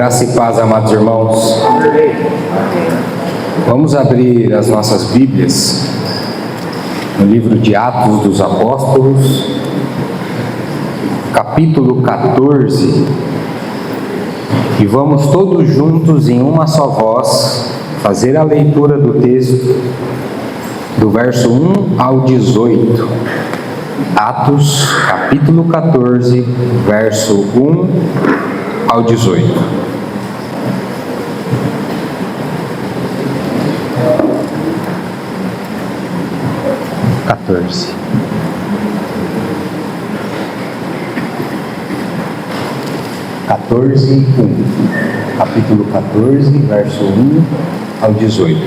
Graça e paz, amados irmãos. Vamos abrir as nossas Bíblias no livro de Atos dos Apóstolos, capítulo 14, e vamos todos juntos em uma só voz fazer a leitura do texto do verso 1 ao 18. Atos, capítulo 14, verso 1 ao 18. Capítulo 14, verso 1 ao 18.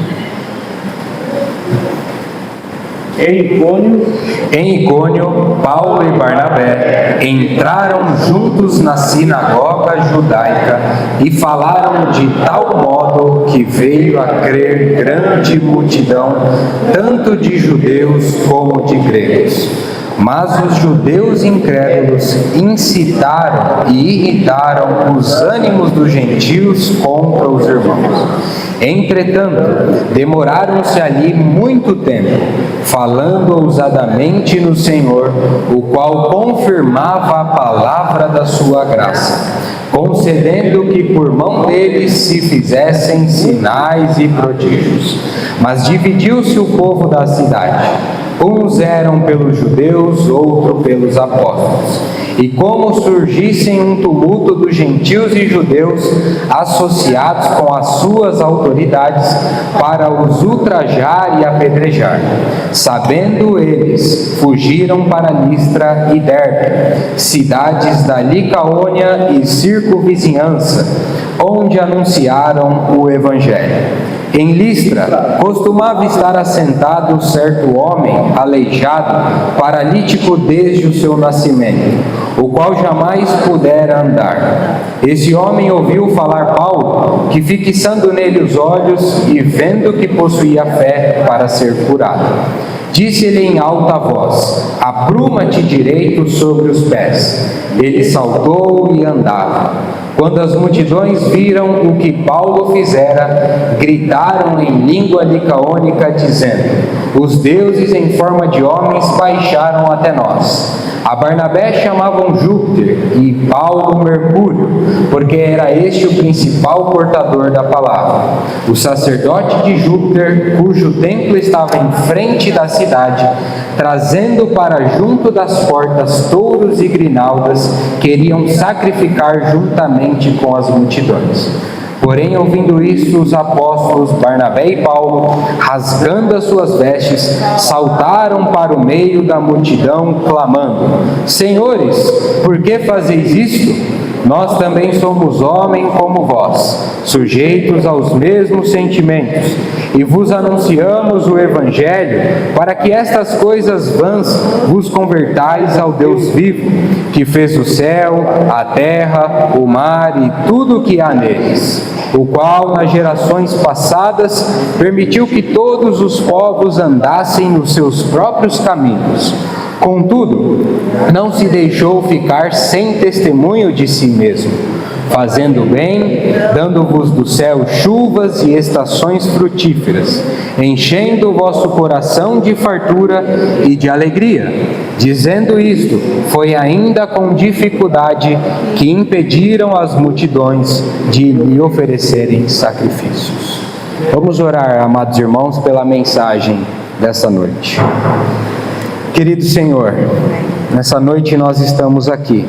Em Icônio, Paulo e Barnabé entraram juntos na sinagoga judaica e falaram de tal modo que veio a crer grande multidão, tanto de judeus como de gregos. Mas os judeus incrédulos incitaram e irritaram os ânimos dos gentios contra os irmãos. Entretanto, demoraram-se ali muito tempo, falando ousadamente no Senhor, o qual confirmava a palavra da sua graça, concedendo que por mão deles se fizessem sinais e prodígios. Mas dividiu-se o povo da cidade. Uns eram pelos judeus, outros pelos apóstolos. E como surgissem um tumulto dos gentios e judeus, associados com as suas autoridades, para os ultrajar e apedrejar. Sabendo eles, fugiram para Listra e Derbe, cidades da Licaônia e circunvizinhança, onde anunciaram o Evangelho. Em Listra, costumava estar assentado certo homem, aleijado, paralítico desde o seu nascimento, o qual jamais pudera andar. Esse homem ouviu falar Paulo, que fixando nele os olhos e vendo que possuía fé para ser curado, disse-lhe em alta voz: apruma-te direito sobre os pés. Ele saltou e andava. Quando as multidões viram o que Paulo fizera, gritaram em língua licaônica, dizendo: os deuses em forma de homens baixaram até nós. A Barnabé chamavam Júpiter e Paulo Mercúrio, porque era este o principal portador da palavra. O sacerdote de Júpiter, cujo templo estava em frente da cidade, trazendo para junto das portas touros e grinaldas, queriam sacrificar juntamente com as multidões. Porém, ouvindo isso, os apóstolos Barnabé e Paulo, rasgando as suas vestes, saltaram para o meio da multidão, clamando: Senhores, por que fazeis isto? Nós também somos homens como vós, sujeitos aos mesmos sentimentos, e vos anunciamos o Evangelho, para que estas coisas vãs vos convertais ao Deus vivo, que fez o céu, a terra, o mar e tudo o que há neles, o qual nas gerações passadas permitiu que todos os povos andassem nos seus próprios caminhos. Contudo, não se deixou ficar sem testemunho de si mesmo, fazendo bem, dando-vos do céu chuvas e estações frutíferas, enchendo o vosso coração de fartura e de alegria. Dizendo isto, foi ainda com dificuldade que impediram as multidões de lhe oferecerem sacrifícios. Vamos orar, amados irmãos, pela mensagem dessa noite. Querido Senhor, nessa noite nós estamos aqui,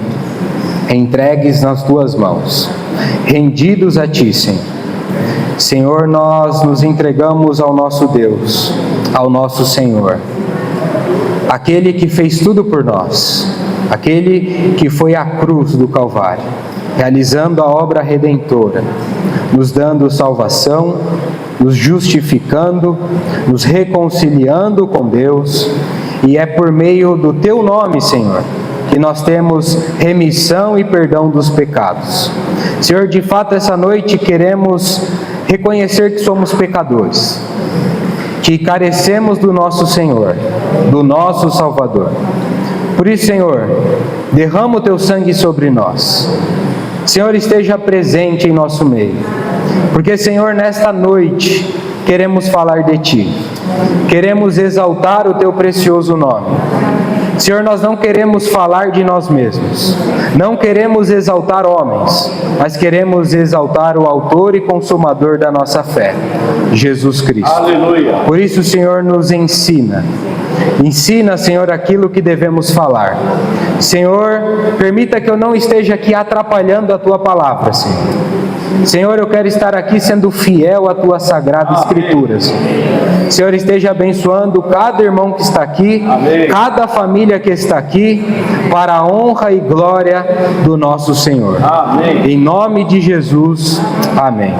entregues nas Tuas mãos, rendidos a Ti, Senhor. Senhor, nós nos entregamos ao nosso Deus, ao nosso Senhor, aquele que fez tudo por nós, aquele que foi à cruz do Calvário, realizando a obra redentora, nos dando salvação, nos justificando, nos reconciliando com Deus, e é por meio do Teu nome, Senhor, que nós temos remissão e perdão dos pecados. Senhor, de fato, essa noite queremos reconhecer que somos pecadores, que carecemos do nosso Senhor, do nosso Salvador. Por isso, Senhor, derrama o Teu sangue sobre nós. Senhor, esteja presente em nosso meio. Porque, Senhor, nesta noite queremos falar de Ti. Queremos exaltar o Teu precioso nome. Senhor, nós não queremos falar de nós mesmos, não queremos exaltar homens, mas queremos exaltar o autor e consumador da nossa fé, Jesus Cristo. Aleluia. Por isso, Senhor, nos ensina. Ensina, Senhor, aquilo que devemos falar. Senhor, permita que eu não esteja aqui atrapalhando a Tua palavra, Senhor. Senhor, eu quero estar aqui sendo fiel à Tua Sagrada Escritura, Senhor. Senhor, esteja abençoando cada irmão que está aqui, Amém. Cada família que está aqui, para a honra e glória do nosso Senhor. Amém. Em nome de Jesus, amém.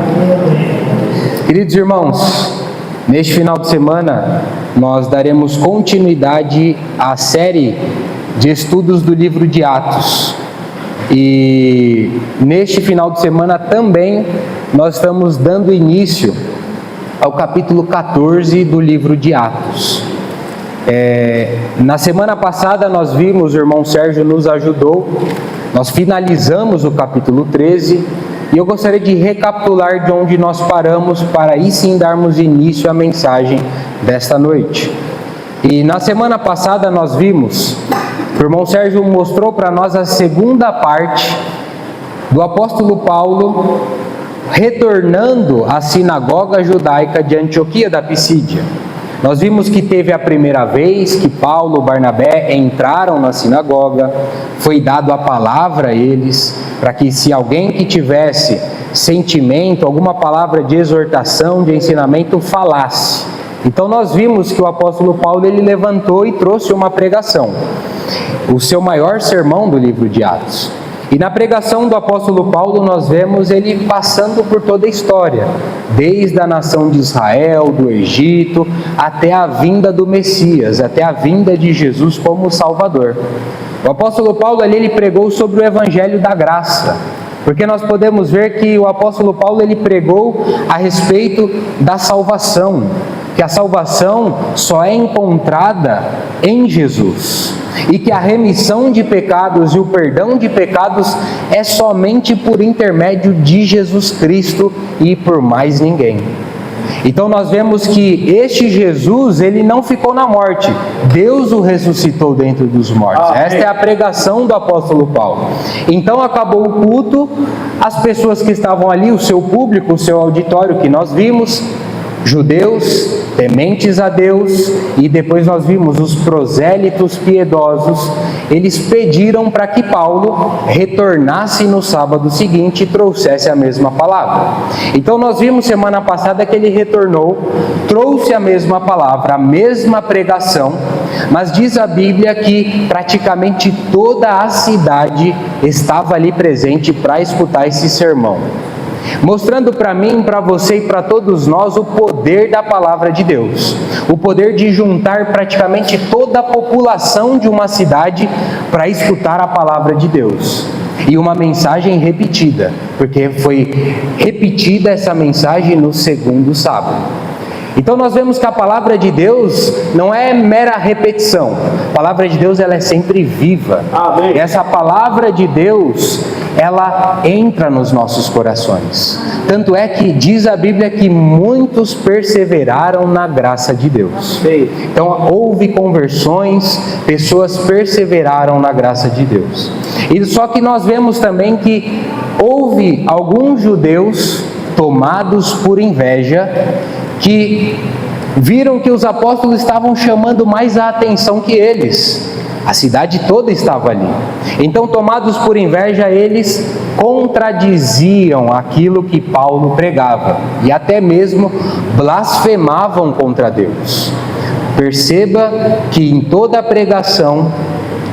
Queridos irmãos, neste final de semana, nós daremos continuidade à série de estudos do livro de Atos. E neste final de semana também nós estamos dando início ao capítulo 14 do livro de Atos. Na semana passada nós vimos, o irmão Sérgio nos ajudou, nós finalizamos o capítulo 13, e eu gostaria de recapitular de onde nós paramos para aí sim darmos início à mensagem desta noite. E na semana passada nós vimos, o irmão Sérgio mostrou para nós a segunda parte do apóstolo Paulo retornando à sinagoga judaica de Antioquia da Pisídia. Nós vimos que teve a primeira vez que Paulo e Barnabé entraram na sinagoga, foi dado a palavra a eles, para que se alguém que tivesse sentimento, alguma palavra de exortação, de ensinamento, falasse. Então nós vimos que o apóstolo Paulo ele levantou e trouxe uma pregação, o seu maior sermão do livro de Atos. E na pregação do apóstolo Paulo nós vemos ele passando por toda a história, desde a nação de Israel, do Egito, até a vinda do Messias, até a vinda de Jesus como Salvador. O apóstolo Paulo ali ele pregou sobre o evangelho da graça, porque nós podemos ver que o apóstolo Paulo ele pregou a respeito da salvação, que a salvação só é encontrada em Jesus, e que a remissão de pecados e o perdão de pecados é somente por intermédio de Jesus Cristo e por mais ninguém. Então nós vemos que este Jesus, ele não ficou na morte, Deus o ressuscitou dentre dos mortos. Amém. Esta é a pregação do apóstolo Paulo. Então acabou o culto, as pessoas que estavam ali, o seu público, o seu auditório que nós vimos, judeus, tementes a Deus, e depois nós vimos os prosélitos piedosos, eles pediram para que Paulo retornasse no sábado seguinte e trouxesse a mesma palavra. Então nós vimos semana passada que ele retornou, trouxe a mesma palavra, a mesma pregação, mas diz a Bíblia que praticamente toda a cidade estava ali presente para escutar esse sermão, mostrando para mim, para você e para todos nós o poder da palavra de Deus, o poder de juntar praticamente toda a população de uma cidade para escutar a palavra de Deus, e uma mensagem repetida, porque foi repetida essa mensagem no segundo sábado. Então nós vemos que a palavra de Deus não é mera repetição, a palavra de Deus ela é sempre viva. Amém. E essa palavra de Deus, ela entra nos nossos corações. Tanto é que diz a Bíblia que muitos perseveraram na graça de Deus. Então houve conversões, pessoas perseveraram na graça de Deus. E só que nós vemos também que houve alguns judeus tomados por inveja, que viram que os apóstolos estavam chamando mais a atenção que eles. A cidade toda estava ali. Então, tomados por inveja, eles contradiziam aquilo que Paulo pregava e até mesmo blasfemavam contra Deus. Perceba que em toda a pregação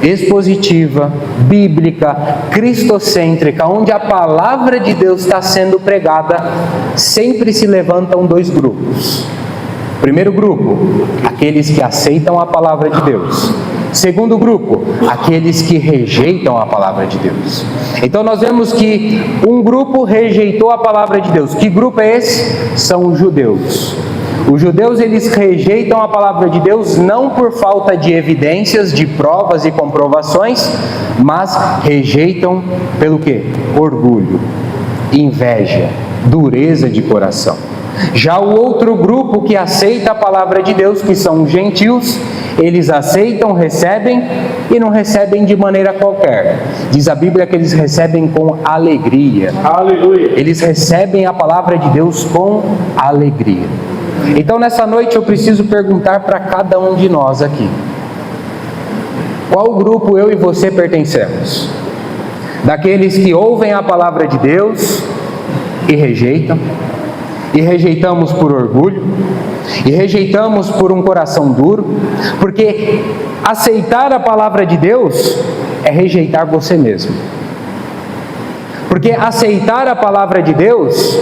expositiva, bíblica, cristocêntrica, onde a palavra de Deus está sendo pregada, sempre se levantam dois grupos. Primeiro grupo, aqueles que aceitam a palavra de Deus. Segundo grupo, aqueles que rejeitam a palavra de Deus. Então nós vemos que um grupo rejeitou a palavra de Deus. Que grupo é esse? São os judeus. Os judeus, eles rejeitam a palavra de Deus não por falta de evidências, de provas e comprovações, mas rejeitam pelo quê? Orgulho, inveja, dureza de coração. Já o outro grupo que aceita a palavra de Deus, que são os gentios, eles aceitam, recebem e não recebem de maneira qualquer. Diz a Bíblia que eles recebem com alegria. Aleluia. Eles recebem a palavra de Deus com alegria. Então nessa noite eu preciso perguntar para cada um de nós aqui: qual grupo eu e você pertencemos? Daqueles que ouvem a palavra de Deus e rejeitam? E rejeitamos por orgulho, e rejeitamos por um coração duro, porque aceitar a palavra de Deus é rejeitar você mesmo. Porque aceitar a palavra de Deus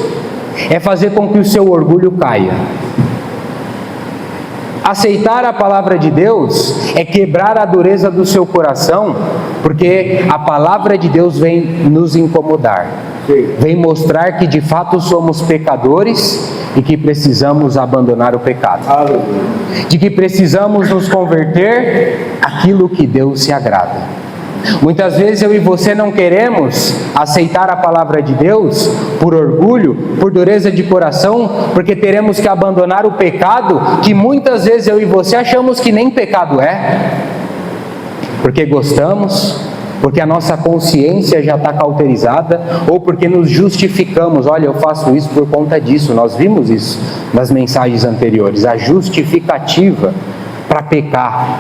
é fazer com que o seu orgulho caia. Aceitar a palavra de Deus é quebrar a dureza do seu coração, porque a palavra de Deus vem nos incomodar, vem mostrar que de fato somos pecadores e que precisamos abandonar o pecado, de que precisamos nos converter àquilo que Deus se agrada. Muitas vezes eu e você não queremos aceitar a palavra de Deus por orgulho, por dureza de coração, porque teremos que abandonar o pecado, que muitas vezes eu e você achamos que nem pecado é, porque gostamos, porque a nossa consciência já está cauterizada, ou porque nos justificamos. Olha, eu faço isso por conta disso. Nós vimos isso nas mensagens anteriores, a justificativa para pecar.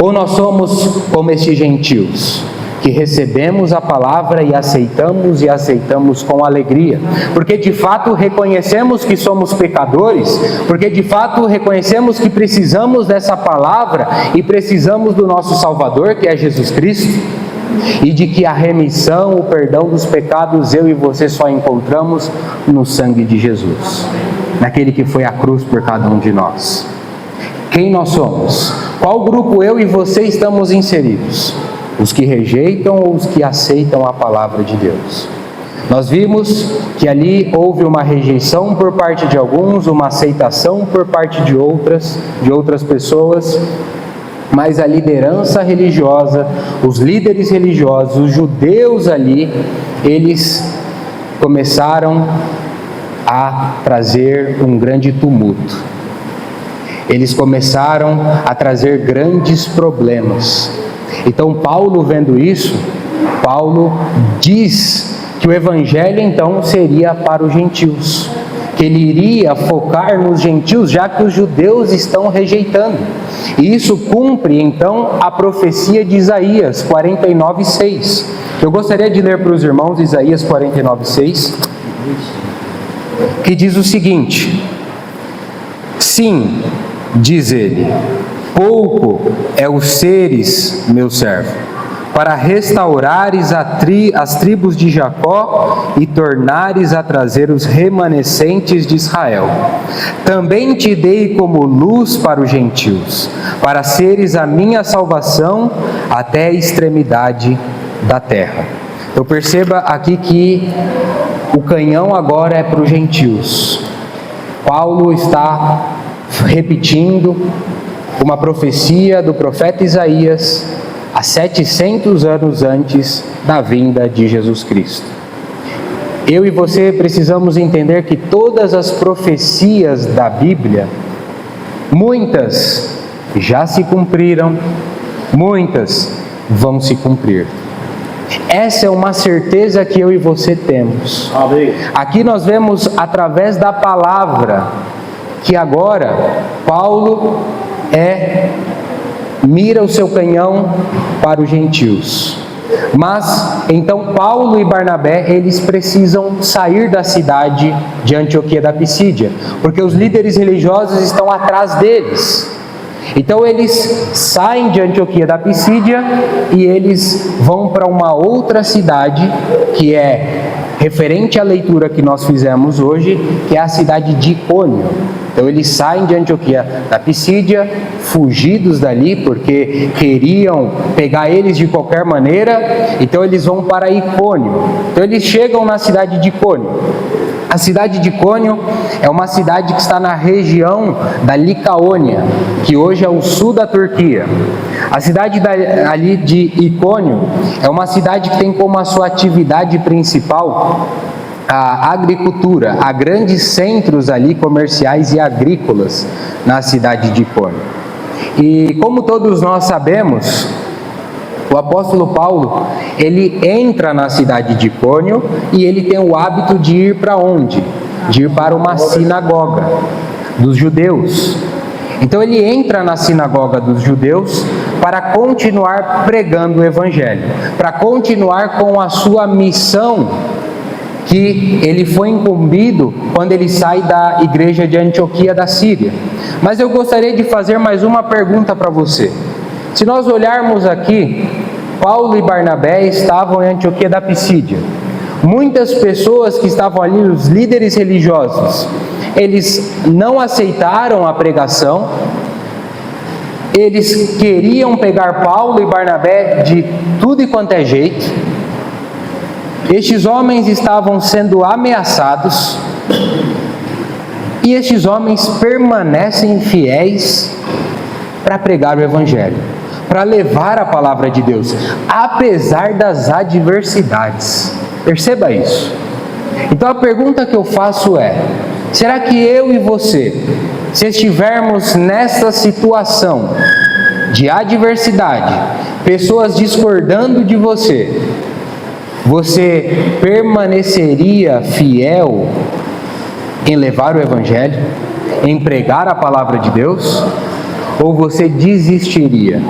Ou nós somos como estes gentios, que recebemos a palavra e aceitamos com alegria, porque de fato reconhecemos que somos pecadores, porque de fato reconhecemos que precisamos dessa palavra e precisamos do nosso Salvador, que é Jesus Cristo, e de que a remissão, o perdão dos pecados, eu e você só encontramos no sangue de Jesus, naquele que foi à cruz por cada um de nós. Quem nós somos? Qual grupo eu e você estamos inseridos? Os que rejeitam ou os que aceitam a palavra de Deus? Nós vimos que ali houve uma rejeição por parte de alguns, uma aceitação por parte de outras pessoas, mas a liderança religiosa, os líderes religiosos, os judeus ali, eles começaram a trazer um grande tumulto. Eles começaram a trazer grandes problemas. Então Paulo, vendo isso, Paulo diz que o evangelho então seria para os gentios, que ele iria focar nos gentios, já que os judeus estão rejeitando. E isso cumpre então a profecia de Isaías 49:6. Eu gostaria de ler para os irmãos Isaías 49:6, que diz o seguinte: sim, diz ele, pouco é os seres, meu servo, para restaurares as tribos de Jacó e tornares a trazer os remanescentes de Israel. Também te dei como luz para os gentios, para seres a minha salvação até a extremidade da terra. Então perceba aqui que o canhão agora é para os gentios. Paulo está repetindo uma profecia do profeta Isaías há 700 anos antes da vinda de Jesus Cristo. Eu e você precisamos entender que todas as profecias da Bíblia, muitas já se cumpriram, muitas vão se cumprir. Essa é uma certeza que eu e você temos. Amém. Aqui nós vemos através da palavra que agora Paulo mira o seu canhão para os gentios. Mas então Paulo e Barnabé, eles precisam sair da cidade de Antioquia da Pisídia, porque os líderes religiosos estão atrás deles. Então eles saem de Antioquia da Pisídia e eles vão para uma outra cidade, que é referente à leitura que nós fizemos hoje, que é a cidade de Icônio. Então eles saem de Antioquia da Pisídia, fugidos dali, porque queriam pegar eles de qualquer maneira, então eles vão para Icônio. Então eles chegam na cidade de Icônio. A cidade de Icônio é uma cidade que está na região da Licaônia, que hoje é o sul da Turquia. A cidade ali de Icônio é uma cidade que tem como a sua atividade principal a agricultura. Há grandes centros ali comerciais e agrícolas na cidade de Icônio. E como todos nós sabemos, o apóstolo Paulo, ele entra na cidade de Icônio e ele tem o hábito de ir para onde? De ir para uma sinagoga dos judeus. Então ele entra na sinagoga dos judeus para continuar pregando o evangelho, para continuar com a sua missão que ele foi incumbido quando ele sai da igreja de Antioquia da Síria. Mas eu gostaria de fazer mais uma pergunta para você. Se nós olharmos aqui, Paulo e Barnabé estavam em Antioquia da Pisídia. Muitas pessoas que estavam ali, os líderes religiosos, eles não aceitaram a pregação, eles queriam pegar Paulo e Barnabé de tudo e quanto é jeito. Estes homens estavam sendo ameaçados, e estes homens permanecem fiéis para pregar o evangelho, para levar a palavra de Deus, apesar das adversidades. Perceba isso. Então a pergunta que eu faço é: será que eu e você, se estivermos nessa situação de adversidade, pessoas discordando de você, você permaneceria fiel em levar o evangelho, em pregar a palavra de Deus, ou você desistiria?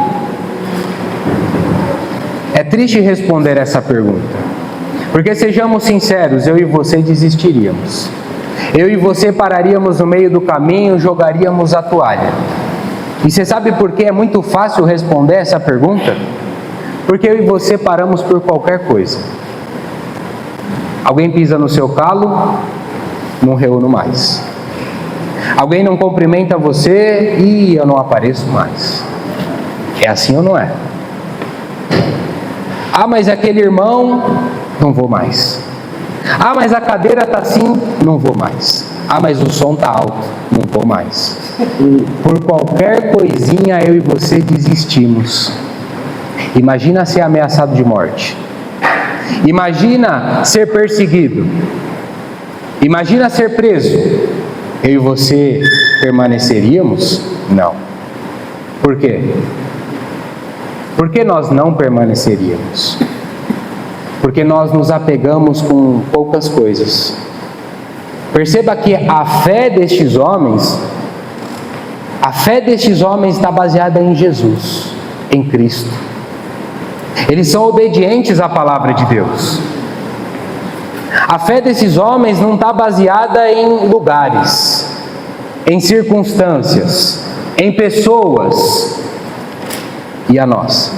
É triste responder essa pergunta, porque sejamos sinceros, eu e você desistiríamos. Eu e você pararíamos no meio do caminho, jogaríamos a toalha. E você sabe por que é muito fácil responder essa pergunta? Porque eu e você paramos por qualquer coisa. Alguém pisa no seu calo, não reúno mais. Alguém não cumprimenta você e eu não apareço mais. É assim ou não é? Ah, mas aquele irmão, não vou mais. Ah, mas a cadeira está assim, não vou mais. Ah, mas o som está alto, não vou mais. Por qualquer coisinha eu e você desistimos. Imagina ser ameaçado de morte. Imagina ser perseguido. Imagina ser preso. Eu e você permaneceríamos? Não. Por quê? Por que nós não permaneceríamos? Porque nós nos apegamos com poucas coisas. Perceba que a fé destes homens está baseada em Jesus, em Cristo. Eles são obedientes à palavra de Deus. A fé desses homens não está baseada em lugares, em circunstâncias, em pessoas. E a nossa?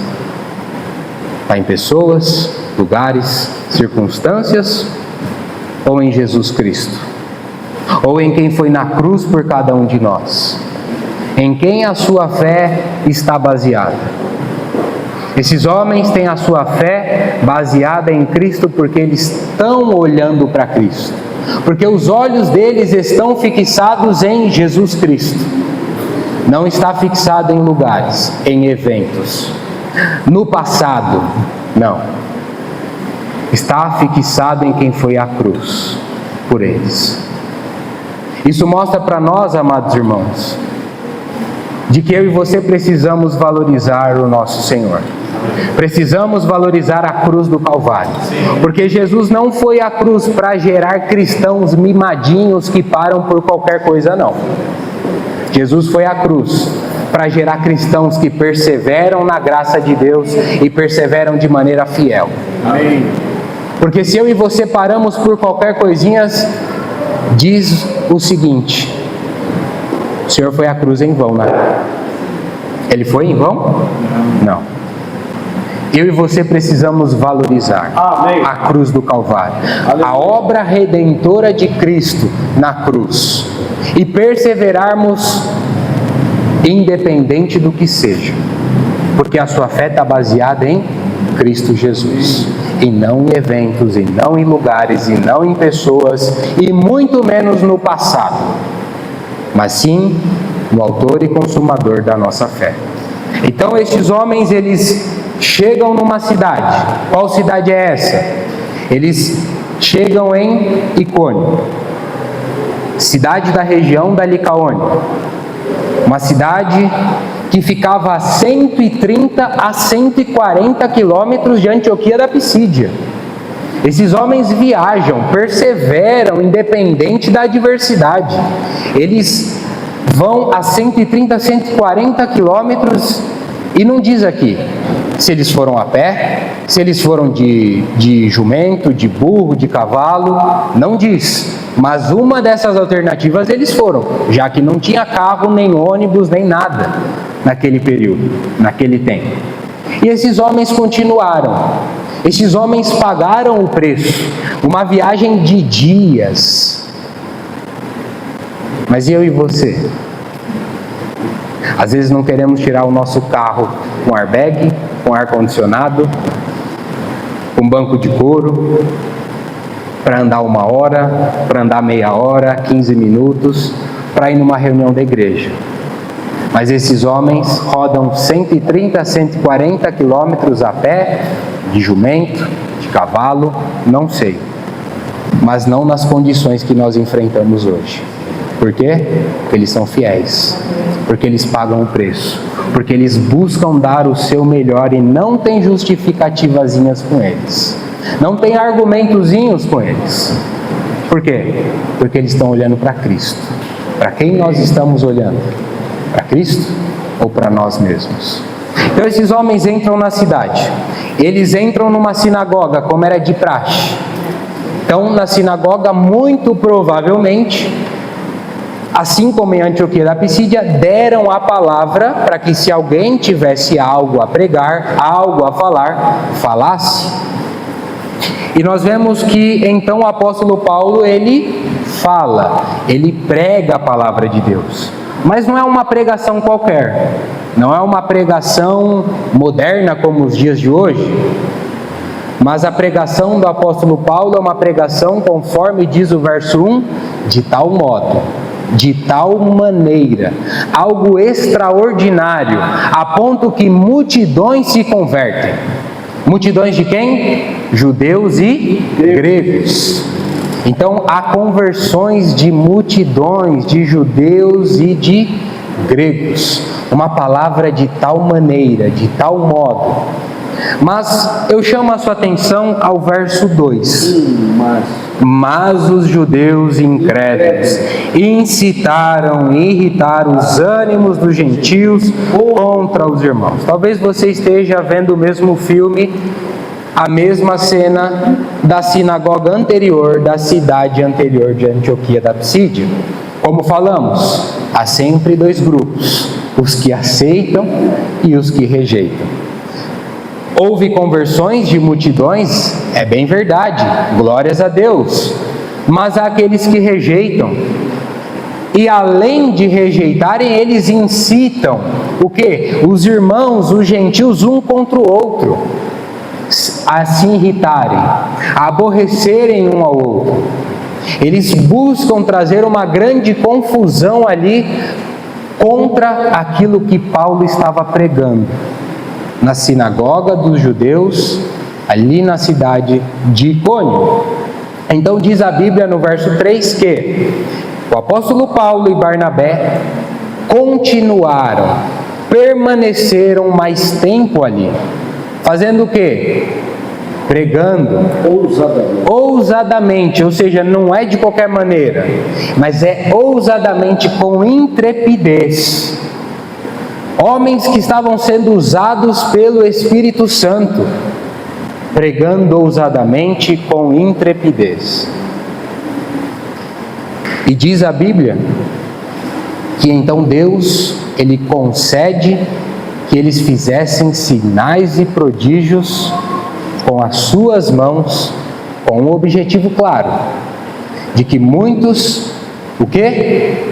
Está em pessoas, lugares, circunstâncias, ou em Jesus Cristo? Ou em quem foi na cruz por cada um de nós? Em quem a sua fé está baseada? Esses homens têm a sua fé baseada em Cristo porque eles estão olhando para Cristo. Porque os olhos deles estão fixados em Jesus Cristo. Não está fixado em lugares, em eventos. No passado, não. Está fixado em quem foi à cruz por eles. Isso mostra para nós, amados irmãos, de que eu e você precisamos valorizar o nosso Senhor. Precisamos valorizar a cruz do Calvário. Porque Jesus não foi à cruz para gerar cristãos mimadinhos que param por qualquer coisa, não. Jesus foi à cruz para gerar cristãos que perseveram na graça de Deus e perseveram de maneira fiel. Amém. Porque se eu e você paramos por qualquer coisinha, diz o seguinte: o Senhor foi à cruz em vão, né? Ele foi em vão? Não. Eu e você precisamos valorizar a cruz do Calvário, a obra redentora de Cristo na cruz, e perseverarmos independente do que seja, porque a sua fé está baseada em Cristo Jesus. e não em eventos, e não em lugares, e não em pessoas, e muito menos no passado, mas sim no autor e consumador da nossa fé. Então estes homens, eles chegam numa cidade. Qual cidade é essa? Eles chegam em Icônio, cidade da região da Licaônia, uma cidade que ficava a 130 a 140 quilômetros de Antioquia da Pisídia. Esses homens viajam, perseveram, independente da adversidade. Eles vão a 130 a 140 quilômetros e não diz aqui se eles foram a pé, se eles foram de jumento, de burro, de cavalo, não diz. Mas uma dessas alternativas eles foram, já que não tinha carro, nem ônibus, nem nada naquele período, naquele tempo. E esses homens continuaram. Esses homens pagaram o preço, uma viagem de dias. Mas eu e você? Às vezes não queremos tirar o nosso carro com airbag, com ar-condicionado, com banco de couro, para andar 1 hora, para andar meia hora, 15 minutos, para ir numa reunião da igreja. Mas esses homens rodam 130 a 140 quilômetros a pé, de jumento, de cavalo, não sei. Mas não nas condições que nós enfrentamos hoje. Por quê? Porque eles são fiéis, porque eles pagam o preço, porque eles buscam dar o seu melhor e não tem justificativazinhas com eles, não tem argumentozinhos com eles. Por quê? Porque eles estão olhando para Cristo. Para quem nós estamos olhando? Para Cristo ou para nós mesmos? Então esses homens entram na cidade, eles entram numa sinagoga, como era de praxe. Então na sinagoga, muito provavelmente, assim como em Antioquia da Pisídia, deram a palavra para que, se alguém tivesse algo a pregar, algo a falar, falasse. E nós vemos que então o apóstolo Paulo, ele fala, ele prega a palavra de Deus. Mas não é uma pregação qualquer, não é uma pregação moderna como os dias de hoje. Mas a pregação do apóstolo Paulo é uma pregação, conforme diz o verso 1, de tal modo, de tal maneira, algo extraordinário, a ponto que multidões se convertem. Multidões de quem? Judeus e gregos. Então há conversões de multidões, de judeus e de gregos. Uma palavra de tal maneira, de tal modo. Mas eu chamo a sua atenção ao verso 2. Mas os judeus incrédulos incitaram e irritaram os ânimos dos gentios contra os irmãos. Talvez você esteja vendo o mesmo filme, a mesma cena da sinagoga anterior, da cidade anterior de Antioquia da Pisídia. Como falamos, há sempre dois grupos, os que aceitam e os que rejeitam. Houve conversões de multidões, é bem verdade, glórias a Deus, mas há aqueles que rejeitam, e além de rejeitarem, eles incitam, o quê? Os irmãos, os gentios, um contra o outro, a se irritarem, a aborrecerem um ao outro. Eles buscam trazer uma grande confusão ali contra aquilo que Paulo estava pregando na sinagoga dos judeus, ali na cidade de Icônio. Então diz a Bíblia no verso 3 que o apóstolo Paulo e Barnabé continuaram, permaneceram mais tempo ali, fazendo o quê? Pregando ousadamente, ou seja, não é de qualquer maneira, mas é ousadamente, com intrepidez. Homens que estavam sendo usados pelo Espírito Santo, pregando ousadamente com intrepidez. E diz a Bíblia que então Deus, Ele concede que eles fizessem sinais e prodígios com as suas mãos, com um objetivo claro, de que muitos, o quê?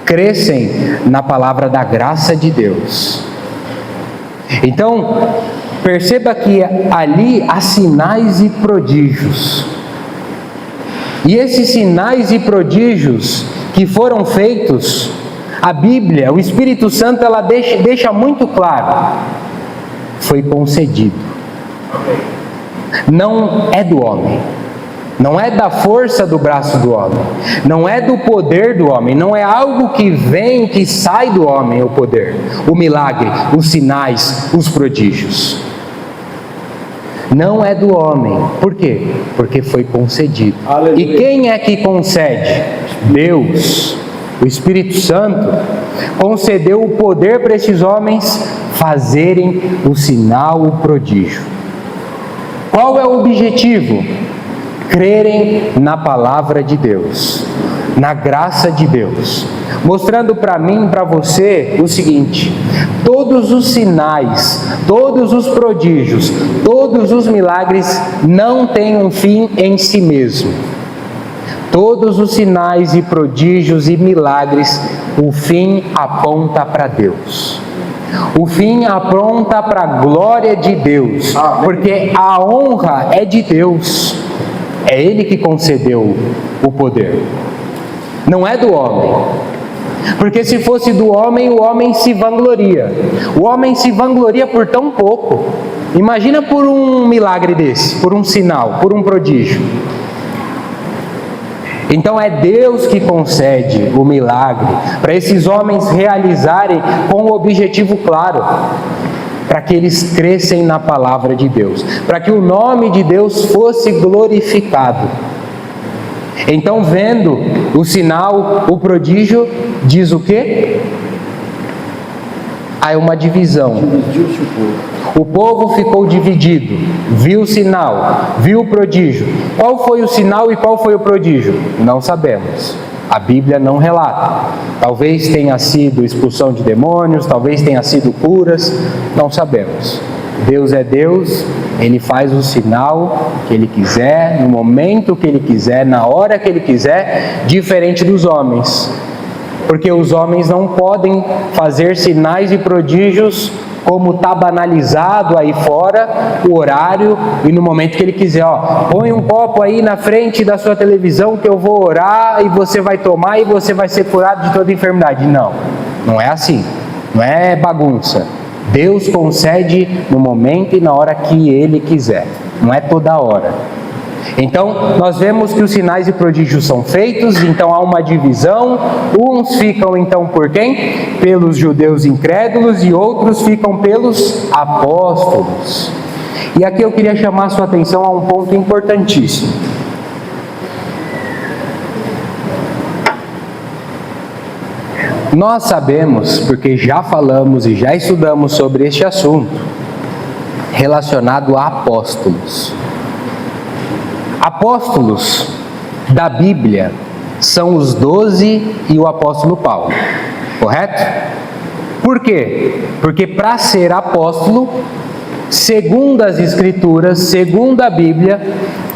Crescem na palavra da graça de Deus. Então, perceba que ali há sinais e prodígios. E esses sinais e prodígios que foram feitos, a Bíblia, o Espírito Santo, ela deixa muito claro, foi concedido. Não é do homem, não é da força do braço do homem, não é do poder do homem, não é algo que vem, que sai do homem, o poder, o milagre, os sinais, os prodígios. Não é do homem. Por quê? Porque foi concedido. Aleluia. E quem é que concede? Deus. O Espírito Santo concedeu o poder para esses homens fazerem o sinal, o prodígio. Qual é o objetivo? Crerem na palavra de Deus, na graça de Deus, mostrando para mim e para você o seguinte: todos os sinais, todos os prodígios, todos os milagres não têm um fim em si mesmo. Todos os sinais e prodígios e milagres, o fim aponta para Deus. O fim aponta para a glória de Deus, porque a honra é de Deus. É Ele que concedeu o poder, não é do homem. Porque se fosse do homem, o homem se vangloria. O homem se vangloria por tão pouco. Imagina por um milagre desse, por um sinal, por um prodígio. Então é Deus que concede o milagre para esses homens realizarem com um objetivo claro, para que eles crescem na palavra de Deus, para que o nome de Deus fosse glorificado. Então, vendo o sinal, o prodígio, diz o quê? Há uma divisão. O povo ficou dividido, viu o sinal, viu o prodígio. Qual foi o sinal e qual foi o prodígio? Não sabemos. A Bíblia não relata. Talvez tenha sido expulsão de demônios, talvez tenha sido curas, não sabemos. Deus é Deus, Ele faz o sinal que Ele quiser, no momento que Ele quiser, na hora que Ele quiser, diferente dos homens. Porque os homens não podem fazer sinais e prodígios como está banalizado aí fora, o horário e no momento que ele quiser. Põe um copo aí na frente da sua televisão que eu vou orar e você vai tomar e você vai ser curado de toda enfermidade. Não, não é assim, não é bagunça. Deus concede no momento e na hora que Ele quiser, não é toda hora. Então, nós vemos que os sinais e prodígios são feitos, então há uma divisão. Uns ficam então por quem? Pelos judeus incrédulos e outros ficam pelos apóstolos. E aqui eu queria chamar a sua atenção a um ponto importantíssimo. Nós sabemos, porque já falamos e já estudamos sobre este assunto, relacionado a apóstolos. Apóstolos da Bíblia são os 12 e o apóstolo Paulo, correto? Por quê? Porque para ser apóstolo, segundo as Escrituras, segundo a Bíblia,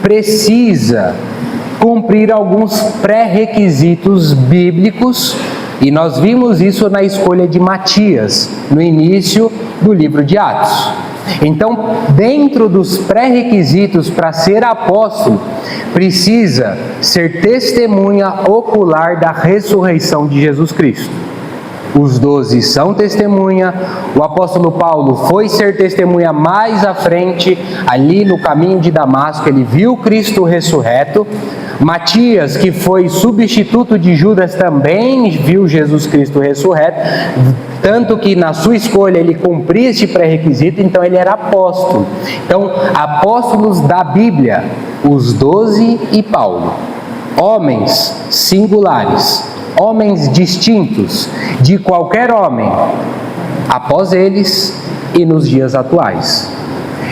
precisa cumprir alguns pré-requisitos bíblicos, e nós vimos isso na escolha de Matias, no início do livro de Atos. Então, dentro dos pré-requisitos para ser apóstolo, precisa ser testemunha ocular da ressurreição de Jesus Cristo. Os 12 são testemunha, o apóstolo Paulo foi ser testemunha mais à frente, ali no caminho de Damasco, ele viu Cristo ressurreto. Matias, que foi substituto de Judas, também viu Jesus Cristo ressurreto, tanto que na sua escolha ele cumpria este pré-requisito, então ele era apóstolo. Então, apóstolos da Bíblia, os 12 e Paulo, homens singulares, homens distintos de qualquer homem, após eles e nos dias atuais.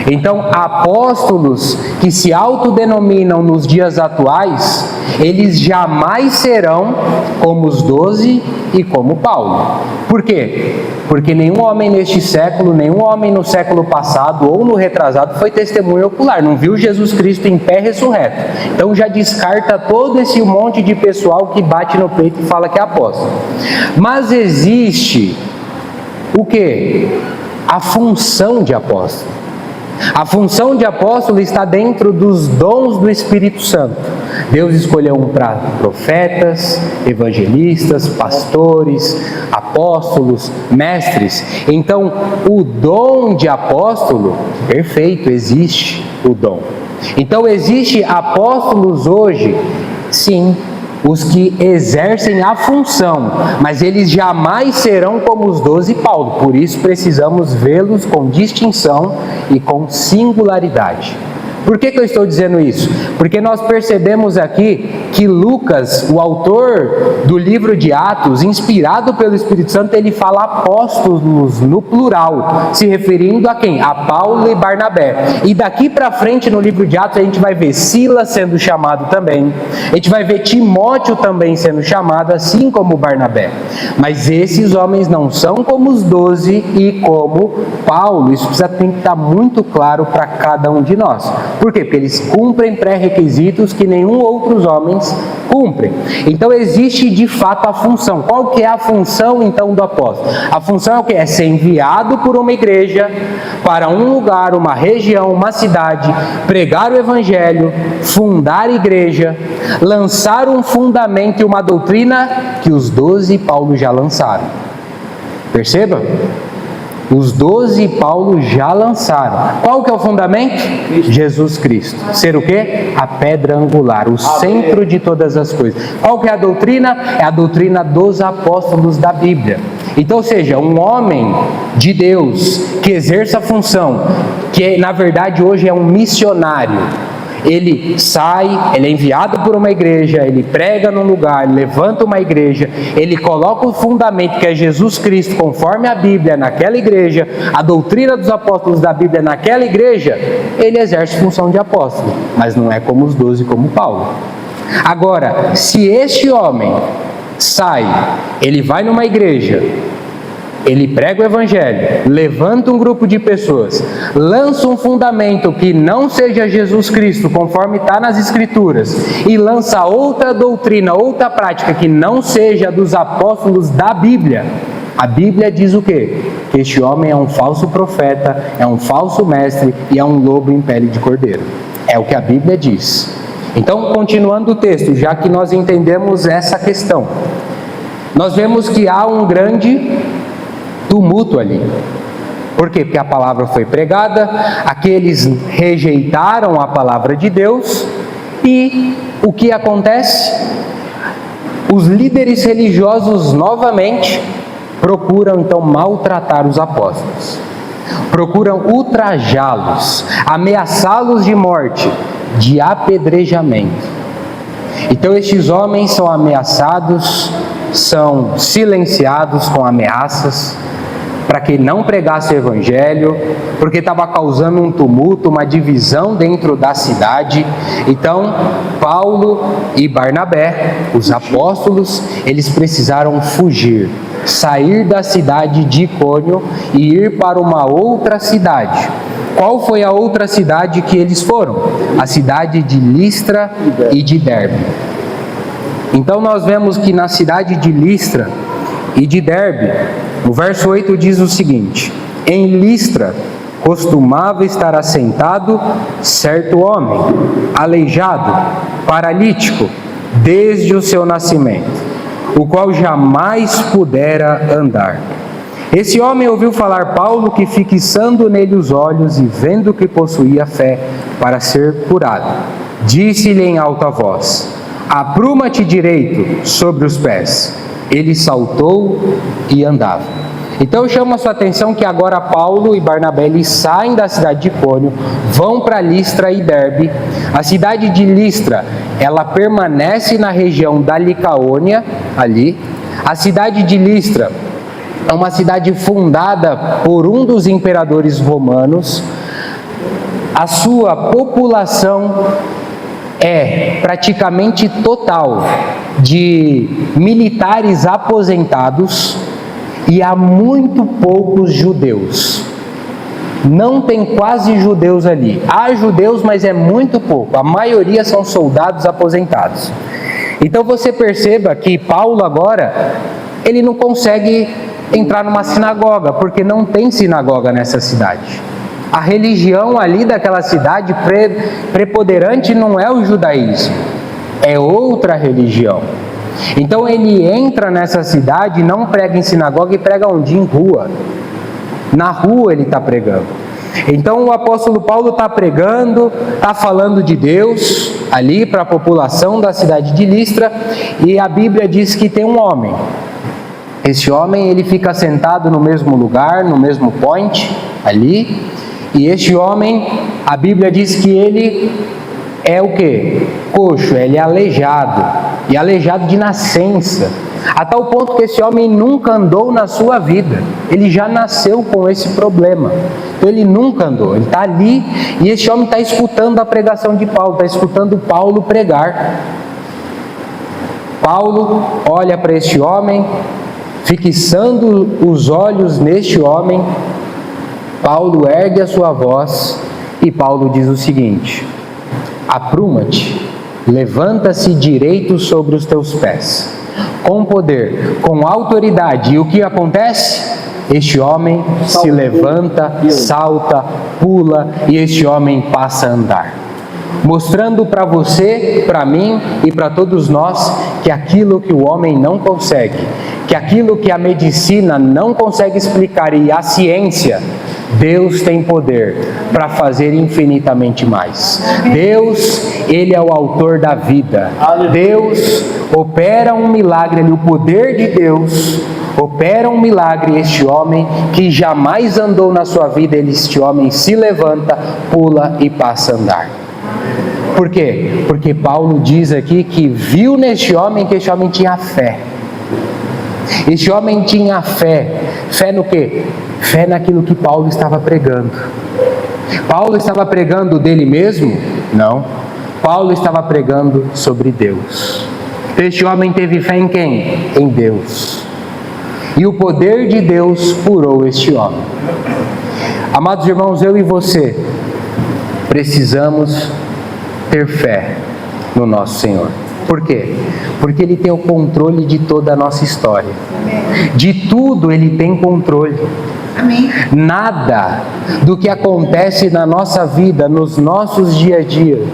Então, apóstolos que se autodenominam nos dias atuais, eles jamais serão como os 12 e como Paulo. Por quê? Porque nenhum homem neste século, nenhum homem no século passado ou no retrasado foi testemunha ocular, não viu Jesus Cristo em pé ressurreto. Então já descarta todo esse monte de pessoal que bate no peito e fala que é apóstolo. Mas existe o quê? A função de apóstolo. A função de apóstolo está dentro dos dons do Espírito Santo. Deus escolheu para profetas, evangelistas, pastores, apóstolos, mestres. Então, o dom de apóstolo, perfeito, existe o dom. Então, existe apóstolos hoje, sim, os que exercem a função, mas eles jamais serão como os 12 Paulo. Por isso precisamos vê-los com distinção e com singularidade. Por que eu estou dizendo isso? Porque nós percebemos aqui que Lucas, o autor do livro de Atos, inspirado pelo Espírito Santo, ele fala apóstolos no plural, se referindo a quem? A Paulo e Barnabé. E daqui para frente no livro de Atos a gente vai ver Silas sendo chamado também, a gente vai ver Timóteo também sendo chamado, assim como Barnabé. Mas esses homens não são como os 12 e como Paulo. Isso tem que estar muito claro para cada um de nós. Por quê? Porque eles cumprem pré-requisitos que nenhum outros homens cumprem. Então existe de fato a função. Qual que é a função então do apóstolo? A função é o quê? É ser enviado por uma igreja para um lugar, uma região, uma cidade, pregar o evangelho, fundar a igreja, lançar um fundamento e uma doutrina que os 12 Paulo já lançaram. Perceba? Os 12 Paulo já lançaram. Qual que é o fundamento? Jesus Cristo. Ser o quê? A pedra angular, o centro de todas as coisas. Qual que é a doutrina? É a doutrina dos apóstolos da Bíblia. Então, ou seja, um homem de Deus que exerça a função, que na verdade hoje é um missionário. Ele sai, ele é enviado por uma igreja, ele prega num lugar, ele levanta uma igreja, ele coloca o fundamento que é Jesus Cristo, conforme a Bíblia, naquela igreja, a doutrina dos apóstolos da Bíblia naquela igreja, ele exerce função de apóstolo, mas não é como os 12, como Paulo. Agora, se este homem sai, ele vai numa igreja, ele prega o evangelho, levanta um grupo de pessoas, lança um fundamento que não seja Jesus Cristo, conforme está nas Escrituras, e lança outra doutrina, outra prática que não seja dos apóstolos da Bíblia. A Bíblia diz o quê? Que este homem é um falso profeta, é um falso mestre e é um lobo em pele de cordeiro. É o que a Bíblia diz. Então, continuando o texto, já que nós entendemos essa questão, nós vemos que há um grande tumulto ali. Por quê? Porque a palavra foi pregada, aqueles rejeitaram a palavra de Deus e o que acontece? Os líderes religiosos novamente procuram então maltratar os apóstolos, procuram ultrajá-los, ameaçá-los de morte, de apedrejamento. Então estes homens são ameaçados, são silenciados com ameaças, para que não pregasse o evangelho, porque estava causando um tumulto, uma divisão dentro da cidade. Então, Paulo e Barnabé, os apóstolos, eles precisaram fugir, sair da cidade de Icônio e ir para uma outra cidade. Qual foi a outra cidade que eles foram? A cidade de Listra e de Derbe. Então nós vemos que na cidade de Listra e de Derbe, o verso 8 diz o seguinte: em Listra costumava estar assentado certo homem, aleijado, paralítico, desde o seu nascimento, o qual jamais pudera andar. Esse homem ouviu falar Paulo, que fixando nele os olhos e vendo que possuía fé para ser curado, disse-lhe em alta voz: apruma-te direito sobre os pés. Ele saltou e andava. Então eu chamo a sua atenção que agora Paulo e Barnabé eles saem da cidade de Icônio, vão para Listra e Derbe. A cidade de Listra, ela permanece na região da Licaônia, ali. A cidade de Listra é uma cidade fundada por um dos imperadores romanos. A sua população é praticamente total de militares aposentados e há muito poucos judeus. Não tem quase judeus ali. Há judeus, mas é muito pouco. A maioria são soldados aposentados. Então você perceba que Paulo agora, ele não consegue entrar numa sinagoga, porque não tem sinagoga nessa cidade. A religião ali daquela cidade preponderante não é o judaísmo, é outra religião. Então ele entra nessa cidade, não prega em sinagoga e prega onde? Em rua. Na rua ele está pregando. Então o apóstolo Paulo está pregando, está falando de Deus ali para a população da cidade de Listra, e a Bíblia diz que tem um homem. Esse homem, ele fica sentado no mesmo lugar, no mesmo point ali, e este homem, a Bíblia diz que ele é o quê? Coxo, ele é aleijado, e aleijado de nascença, a tal ponto que esse homem nunca andou na sua vida, ele já nasceu com esse problema, então ele nunca andou, ele está ali, e esse homem está escutando a pregação de Paulo, está escutando Paulo pregar. Paulo olha para este homem, fixando os olhos neste homem, Paulo ergue a sua voz, e Paulo diz o seguinte: apruma-te, levanta-se direito sobre os teus pés, com poder, com autoridade. E o que acontece? Este homem se levanta, salta, pula, e este homem passa a andar. Mostrando para você, para mim e para todos nós, que aquilo que o homem não consegue, que aquilo que a medicina não consegue explicar e a ciência, Deus tem poder para fazer infinitamente mais. Deus, Ele é o autor da vida. Deus opera um milagre, o poder de Deus opera um milagre. Este homem que jamais andou na sua vida, este homem se levanta, pula e passa a andar. Por quê? Porque Paulo diz aqui que viu neste homem que este homem tinha fé. Este homem tinha fé. Fé no quê? Fé naquilo que Paulo estava pregando. Paulo estava pregando dele mesmo? Não. Paulo estava pregando sobre Deus. Este homem teve fé em quem? Em Deus. E o poder de Deus curou este homem. Amados irmãos, eu e você precisamos ter fé no nosso Senhor. Por quê? Porque Ele tem o controle de toda a nossa história. De tudo Ele tem controle. Amém. Nada do que acontece na nossa vida, nos nossos dia a dia,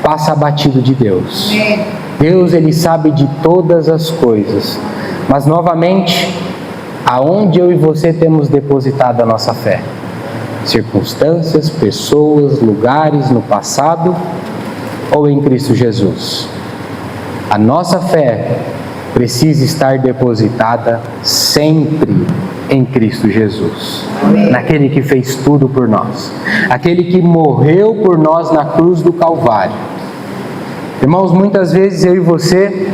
passa abatido de Deus. Amém. Deus, Ele sabe de todas as coisas. Mas novamente, aonde eu e você temos depositado a nossa fé? Circunstâncias, pessoas, lugares no passado ou em Cristo Jesus? A nossa fé precisa estar depositada sempre em Cristo Jesus. Amém. Naquele que fez tudo por nós, aquele que morreu por nós na cruz do Calvário. Irmãos, muitas vezes eu e você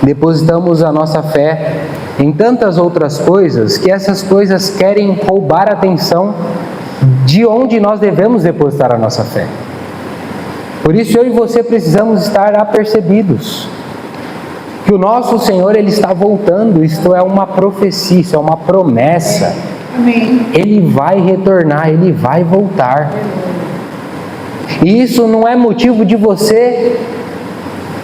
depositamos a nossa fé em tantas outras coisas, que essas coisas querem roubar a atenção de onde nós devemos depositar a nossa fé. Por isso eu e você precisamos estar apercebidos que o nosso Senhor, Ele está voltando. Isto é uma profecia, isso é uma promessa. Amém. Ele vai retornar, Ele vai voltar. E isso não é motivo de você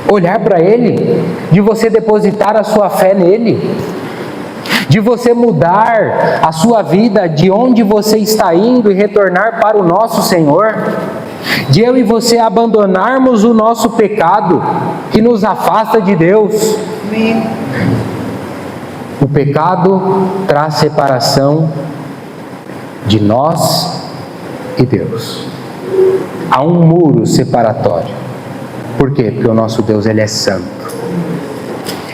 olhar para Ele, de você depositar a sua fé nele, de você mudar a sua vida de onde você está indo e retornar para o nosso Senhor, de eu e você abandonarmos o nosso pecado que nos afasta de Deus. Amém. O pecado traz separação de nós e Deus. Há um muro separatório. Por quê? Porque o nosso Deus, Ele é santo.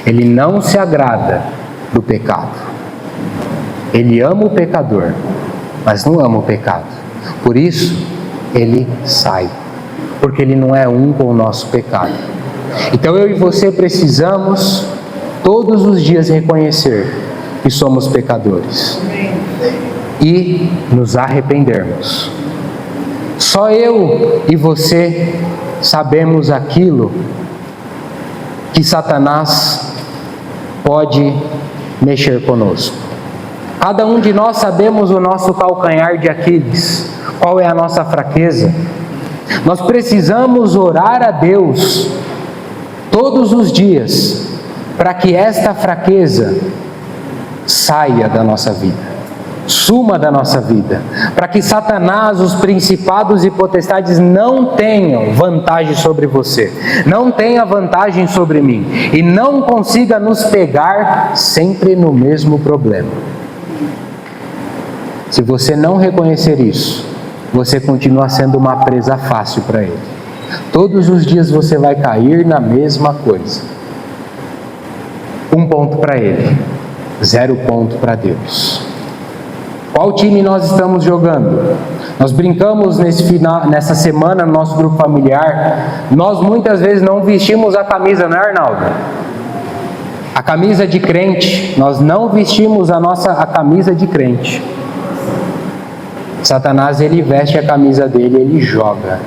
Ele não se agrada do pecado. Ele ama o pecador, mas não ama o pecado. Por isso, Ele sai. Porque Ele não é um com o nosso pecado. Então eu e você precisamos todos os dias reconhecer que somos pecadores e nos arrependermos. Só eu e você sabemos aquilo que Satanás pode mexer conosco. Cada um de nós sabemos o nosso calcanhar de Aquiles, qual é a nossa fraqueza. Nós precisamos orar a Deus todos os dias para que esta fraqueza saia da nossa vida. suma da nossa vida, para que Satanás, os principados e potestades não tenham vantagem sobre você, não tenha vantagem sobre mim e não consiga nos pegar sempre no mesmo problema. Se você não reconhecer isso, você continua sendo uma presa fácil para ele. Todos os dias você vai cair na mesma coisa. 1 ponto para ele, 0 ponto para Deus. Qual time nós estamos jogando? Nós brincamos nessa semana no nosso grupo familiar. Nós muitas vezes não vestimos a camisa, não é, Arnaldo? A camisa de crente. Nós não vestimos a camisa de crente. Satanás, ele veste a camisa dele, ele joga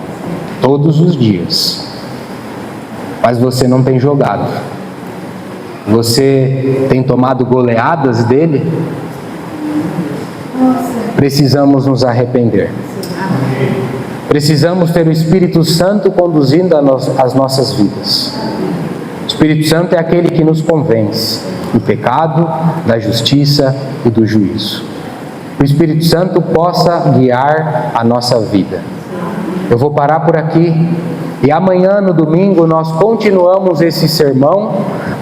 todos os dias. Mas você não tem jogado. Você tem tomado goleadas dele? Precisamos nos arrepender. Precisamos ter o Espírito Santo conduzindo as nossas vidas. O Espírito Santo é aquele que nos convence do pecado, da justiça e do juízo. O Espírito Santo possa guiar a nossa vida. Eu vou parar por aqui e amanhã, no domingo, nós continuamos esse sermão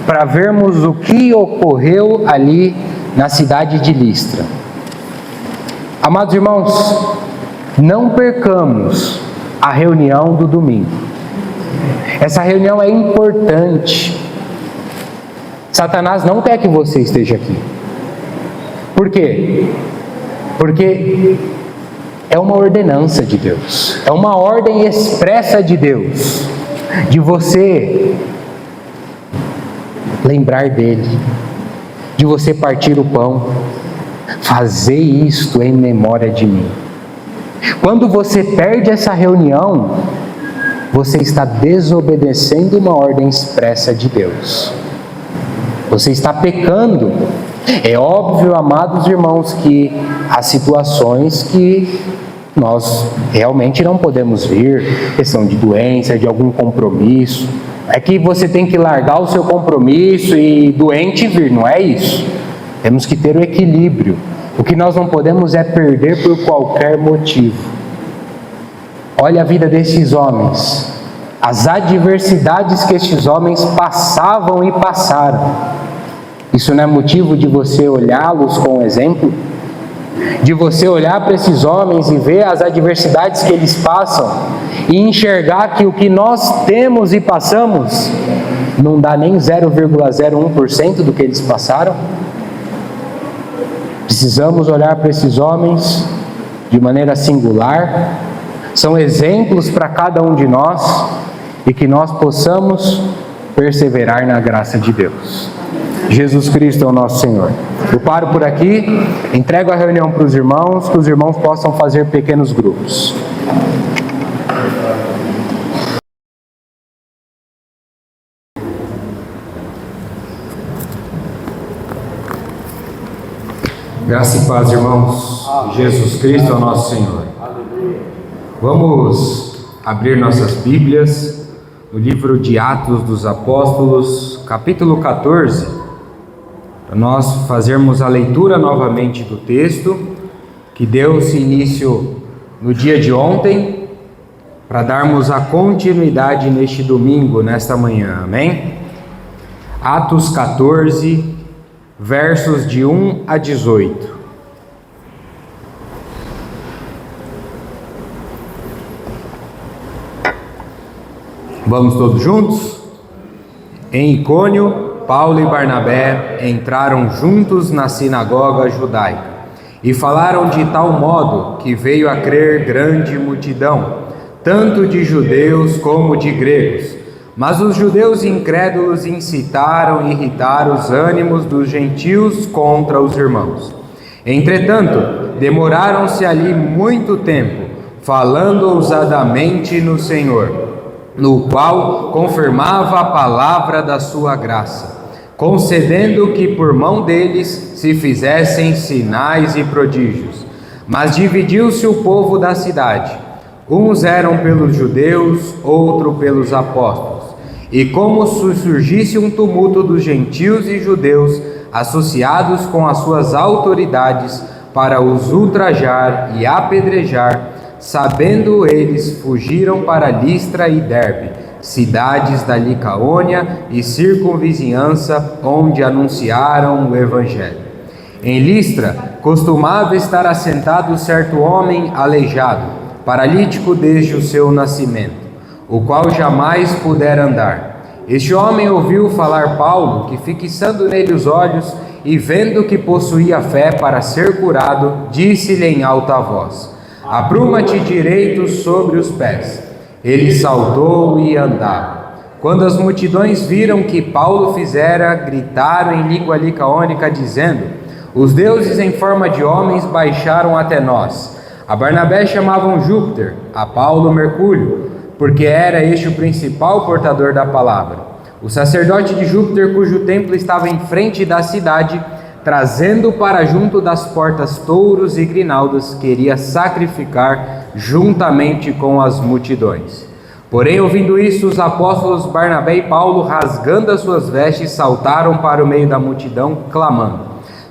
para vermos o que ocorreu ali na cidade de Listra. Amados irmãos, não percamos a reunião do domingo. Essa reunião é importante. Satanás não quer que você esteja aqui. Por quê? Porque é uma ordenança de Deus, é uma ordem expressa de Deus, de você lembrar dele, de você partir o pão. Fazer isto em memória de mim. Quando você perde essa reunião, você está desobedecendo uma ordem expressa de Deus. Você está pecando. É óbvio, amados irmãos, que há situações que nós realmente não podemos vir, questão de doença, de algum compromisso. É que você tem que largar o seu compromisso e doente vir, não é isso. Temos que ter o equilíbrio. O que nós não podemos é perder por qualquer motivo. Olha a vida desses homens. As adversidades que estes homens passavam e passaram. Isso não é motivo de você olhá-los com exemplo? De você olhar para esses homens e ver as adversidades que eles passam e enxergar que o que nós temos e passamos não dá nem 0,01% do que eles passaram? Precisamos olhar para esses homens de maneira singular, são exemplos para cada um de nós e que nós possamos perseverar na graça de Deus. Jesus Cristo é o nosso Senhor. Eu paro por aqui, entrego a reunião para os irmãos, que os irmãos possam fazer pequenos grupos. Graça e paz, irmãos. Jesus Cristo é o nosso Senhor. Vamos abrir nossas Bíblias no livro de Atos dos Apóstolos, capítulo 14, para nós fazermos a leitura novamente do texto que deu-se início no dia de ontem, para darmos a continuidade neste domingo, nesta manhã. Amém? Atos 14, versos de 1 a 18. Vamos todos juntos? Em Icônio, Paulo e Barnabé entraram juntos na sinagoga judaica e falaram de tal modo que veio a crer grande multidão, tanto de judeus como de gregos. Mas os judeus incrédulos incitaram e irritaram os ânimos dos gentios contra os irmãos. Entretanto, demoraram-se ali muito tempo, falando ousadamente no Senhor, no qual confirmava a palavra da sua graça, concedendo que por mão deles se fizessem sinais e prodígios. Mas dividiu-se o povo da cidade. Uns eram pelos judeus, outro pelos apóstolos. E como surgisse um tumulto dos gentios e judeus, associados com as suas autoridades, para os ultrajar e apedrejar. Sabendo eles, fugiram para Listra e Derbe, cidades da Licaônia e circunvizinhança, onde anunciaram o Evangelho. Em Listra, costumava estar assentado certo homem aleijado, paralítico desde o seu nascimento, o qual jamais pudera andar. Este homem ouviu falar Paulo, que fixando nele os olhos e vendo que possuía fé para ser curado, disse-lhe em alta voz: apruma-te direito sobre os pés. Ele saltou e andava. Quando as multidões viram que Paulo fizera, gritaram em língua licaônica, dizendo: os deuses em forma de homens baixaram até nós. A Barnabé chamavam Júpiter, a Paulo Mercúrio, porque era este o principal portador da palavra. O sacerdote de Júpiter, cujo templo estava em frente da cidade, trazendo para junto das portas touros e grinaldas, queria sacrificar juntamente com as multidões. Porém, ouvindo isso, os apóstolos Barnabé e Paulo, rasgando as suas vestes, saltaram para o meio da multidão, clamando: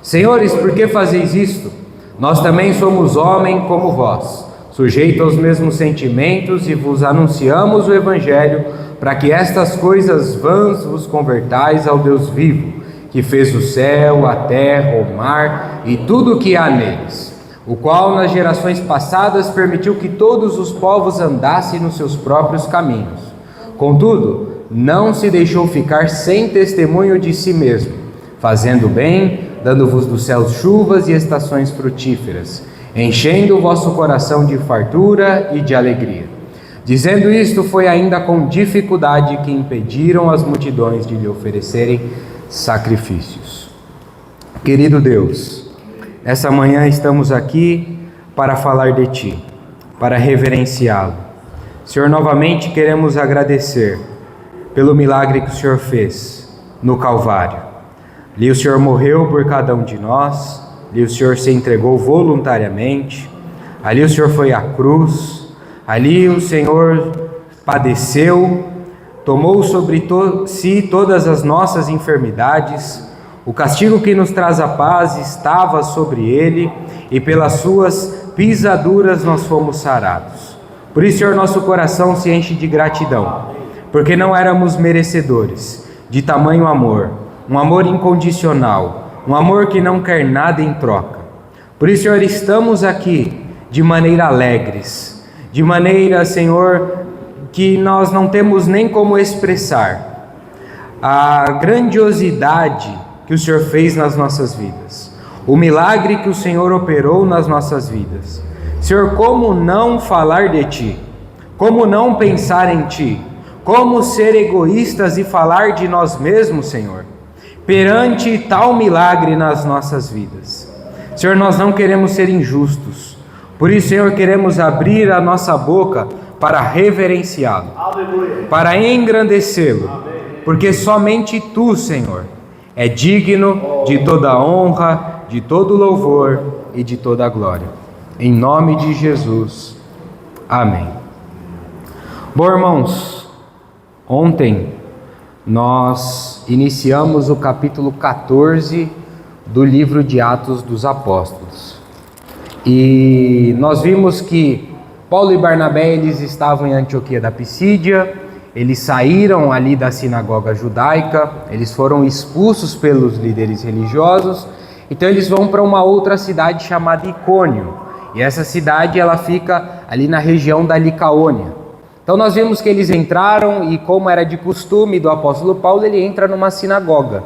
senhores, por que fazeis isto? Nós também somos homem como vós, sujeito aos mesmos sentimentos, e vos anunciamos o Evangelho, para que estas coisas vãs vos convertais ao Deus vivo, que fez o céu, a terra, o mar e tudo o que há neles, o qual nas gerações passadas permitiu que todos os povos andassem nos seus próprios caminhos. Contudo, não se deixou ficar sem testemunho de si mesmo, fazendo bem, dando-vos dos céus chuvas e estações frutíferas, enchendo o vosso coração de fartura e de alegria. Dizendo isto, foi ainda com dificuldade que impediram as multidões de lhe oferecerem sacrifícios. Querido Deus, essa manhã estamos aqui para falar de Ti, para reverenciá-lo. Senhor, novamente queremos agradecer pelo milagre que o Senhor fez no Calvário. Ali o Senhor morreu por cada um de nós, ali o Senhor se entregou voluntariamente, ali o Senhor foi à cruz, ali o Senhor padeceu, tomou sobre si todas as nossas enfermidades, o castigo que nos traz a paz estava sobre ele, e pelas suas pisaduras nós fomos sarados. Por isso, Senhor, nosso coração se enche de gratidão, porque não éramos merecedores de tamanho amor, um amor incondicional, um amor que não quer nada em troca. Por isso, Senhor, estamos aqui de maneira alegres, de maneira, Senhor, que nós não temos nem como expressar a grandiosidade que o Senhor fez nas nossas vidas, o milagre que o Senhor operou nas nossas vidas. Senhor, como não falar de Ti? Como não pensar em Ti? Como ser egoístas e falar de nós mesmos, Senhor, perante tal milagre nas nossas vidas? Senhor, nós não queremos ser injustos, por isso, Senhor, queremos abrir a nossa boca para reverenciá-lo, para engrandecê-lo, porque somente Tu, Senhor, é digno de toda honra, de todo louvor e de toda glória. Em nome de Jesus. Amém. Bom, irmãos, ontem nós iniciamos o capítulo 14 do livro de Atos dos Apóstolos. E nós vimos que Paulo e Barnabé, eles estavam em Antioquia da Pisídia, eles saíram ali da sinagoga judaica, eles foram expulsos pelos líderes religiosos, então eles vão para uma outra cidade chamada Icônio, e essa cidade ela fica ali na região da Licaônia. Então nós vimos que eles entraram e, como era de costume do apóstolo Paulo, ele entra numa sinagoga.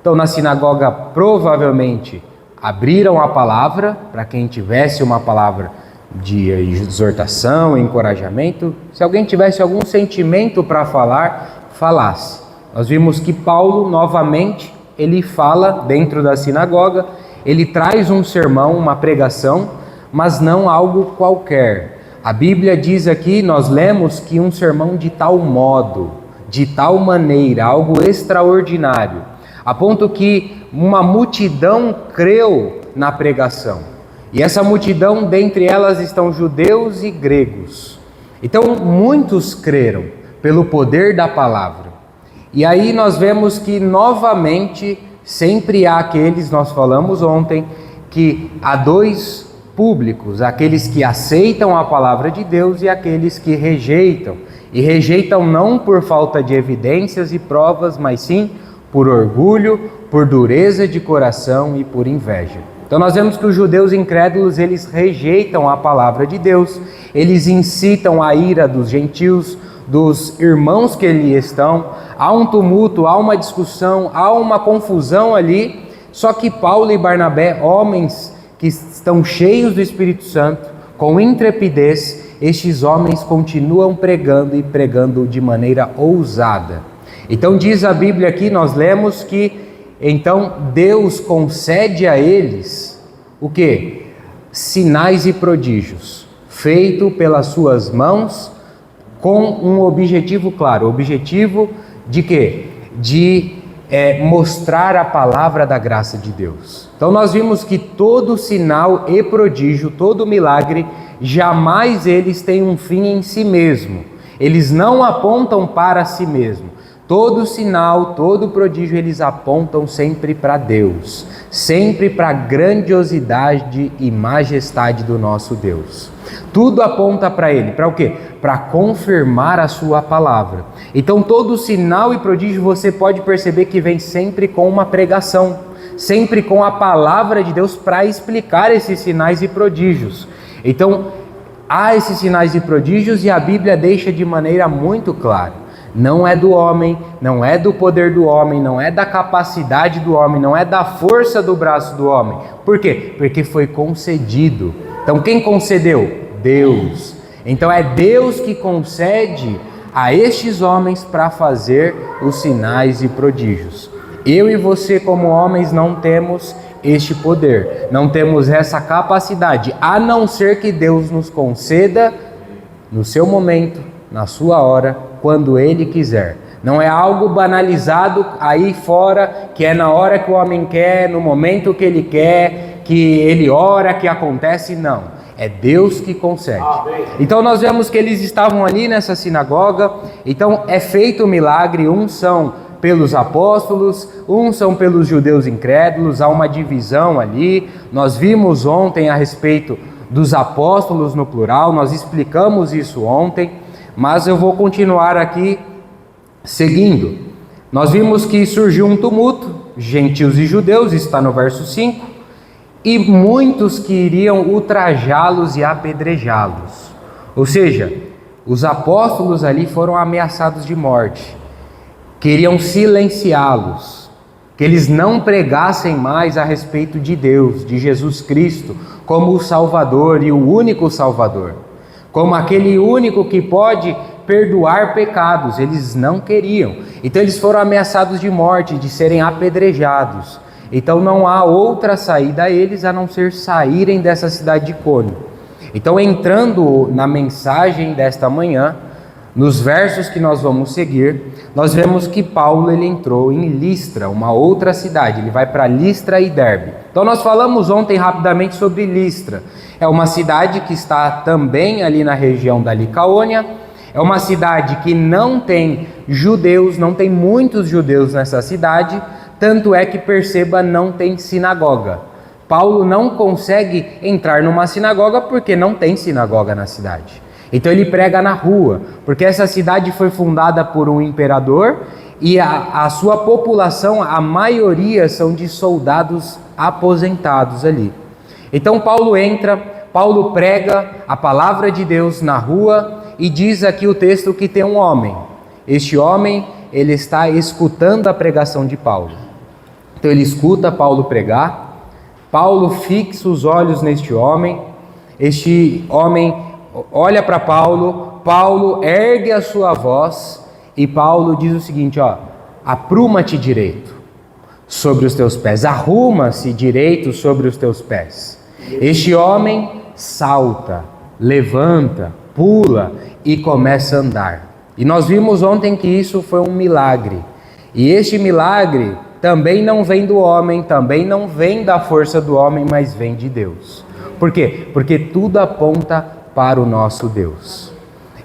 Então na sinagoga provavelmente abriram a palavra para quem tivesse uma palavra de exortação, encorajamento. Se alguém tivesse algum sentimento para falar, falasse. Nós vimos que Paulo, novamente, ele fala dentro da sinagoga, ele traz um sermão, uma pregação, mas não algo qualquer. A Bíblia diz aqui, nós lemos que um sermão de tal modo, de tal maneira, algo extraordinário, a ponto que uma multidão creu na pregação. E essa multidão, dentre elas estão judeus e gregos. Então muitos creram pelo poder da palavra. E aí nós vemos que novamente sempre há aqueles, nós falamos ontem, que há dois públicos, aqueles que aceitam a palavra de Deus e aqueles que rejeitam. E rejeitam não por falta de evidências e provas, mas sim por orgulho, por dureza de coração e por inveja. Então nós vemos que os judeus incrédulos, eles rejeitam a palavra de Deus, eles incitam a ira dos gentios, dos irmãos que ali estão, há um tumulto, há uma discussão, há uma confusão ali, só que Paulo e Barnabé, homens que estão cheios do Espírito Santo, com intrepidez, estes homens continuam pregando e pregando de maneira ousada. Então diz a Bíblia aqui, nós lemos que então Deus concede a eles o quê? Sinais e prodígios, feito pelas suas mãos, com um objetivo claro. O objetivo de quê? De mostrar a palavra da graça de Deus. Então nós vimos que todo sinal e prodígio, todo milagre, jamais eles têm um fim em si mesmo. Eles não apontam para si mesmo. Todo sinal, todo prodígio, eles apontam sempre para Deus, sempre para a grandiosidade e majestade do nosso Deus. Tudo aponta para Ele, para o quê? Para confirmar a sua palavra. Então todo sinal e prodígio você pode perceber que vem sempre com uma pregação, sempre com a palavra de Deus para explicar esses sinais e prodígios. Então há esses sinais e prodígios e a Bíblia deixa de maneira muito clara. Não é do homem, não é do poder do homem, não é da capacidade do homem, não é da força do braço do homem. Por quê? Porque foi concedido. Então quem concedeu? Deus. Então é Deus que concede a estes homens para fazer os sinais e prodígios. Eu e você como homens não temos este poder, não temos essa capacidade, a não ser que Deus nos conceda no seu momento, na sua hora, quando Ele quiser. Não é algo banalizado aí fora, que é na hora que o homem quer, no momento que ele quer, que ele ora, que acontece, não. É Deus que concede. Então nós vemos que eles estavam ali nessa sinagoga, então é feito o milagre, uns são pelos apóstolos, uns são pelos judeus incrédulos, há uma divisão ali. Nós vimos ontem a respeito dos apóstolos no plural, nós explicamos isso ontem, mas eu vou continuar aqui seguindo. Nós vimos que surgiu um tumulto, gentios e judeus, está no verso 5, e muitos que iriam ultrajá-los e apedrejá-los. Ou seja, os apóstolos ali foram ameaçados de morte, queriam silenciá-los, que eles não pregassem mais a respeito de Deus, de Jesus Cristo, como o Salvador e o único Salvador, como aquele único que pode perdoar pecados. Eles não queriam. Então eles foram ameaçados de morte, de serem apedrejados. Então não há outra saída a eles a não ser saírem dessa cidade de Icônio. Então, entrando na mensagem desta manhã, nos versos que nós vamos seguir, nós vemos que Paulo ele entrou em Listra, uma outra cidade. Ele vai para Listra e Derbe. Então nós falamos ontem rapidamente sobre Listra. É uma cidade que está também ali na região da Licaônia. É uma cidade que não tem judeus, não tem muitos judeus nessa cidade. Tanto é que, perceba, não tem sinagoga. Paulo não consegue entrar numa sinagoga porque não tem sinagoga na cidade. Então ele prega na rua, porque essa cidade foi fundada por um imperador e a sua população, a maioria são de soldados aposentados ali. Então Paulo entra, Paulo prega a palavra de Deus na rua e diz aqui o texto que tem um homem. Este homem, ele está escutando a pregação de Paulo. Então ele escuta Paulo pregar, Paulo fixa os olhos neste homem, este homem olha para Paulo, Paulo ergue a sua voz e Paulo diz o seguinte, apruma-te direito sobre os teus pés, arruma-se direito sobre os teus pés. Este homem salta, levanta, pula e começa a andar. E nós vimos ontem que isso foi um milagre. E este milagre também não vem do homem, também não vem da força do homem, mas vem de Deus. Por quê? Porque tudo aponta para o nosso Deus.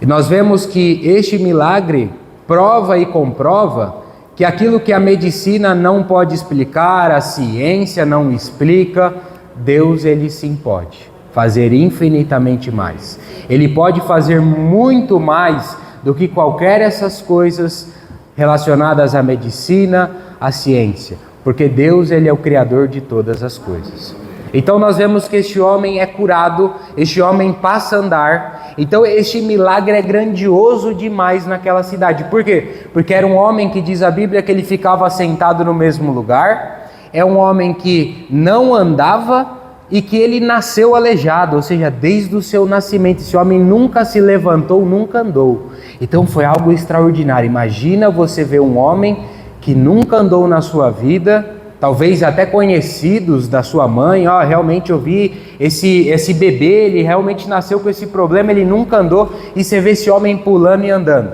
E nós vemos que este milagre prova e comprova que aquilo que a medicina não pode explicar, a ciência não explica, Deus, ele sim pode fazer infinitamente mais. Ele pode fazer muito mais do que qualquer essas coisas relacionadas à medicina, à ciência, porque Deus, ele é o Criador de todas as coisas. Então nós vemos que este homem é curado, este homem passa a andar. Então este milagre é grandioso demais naquela cidade. Por quê? Porque era um homem que diz a Bíblia que ele ficava sentado no mesmo lugar, é um homem que não andava e que ele nasceu aleijado, ou seja, desde o seu nascimento. Esse homem nunca se levantou, nunca andou. Então foi algo extraordinário. Imagina você ver um homem que nunca andou na sua vida, talvez até conhecidos da sua mãe, realmente eu vi esse bebê, ele realmente nasceu com esse problema, ele nunca andou, e você vê esse homem pulando e andando.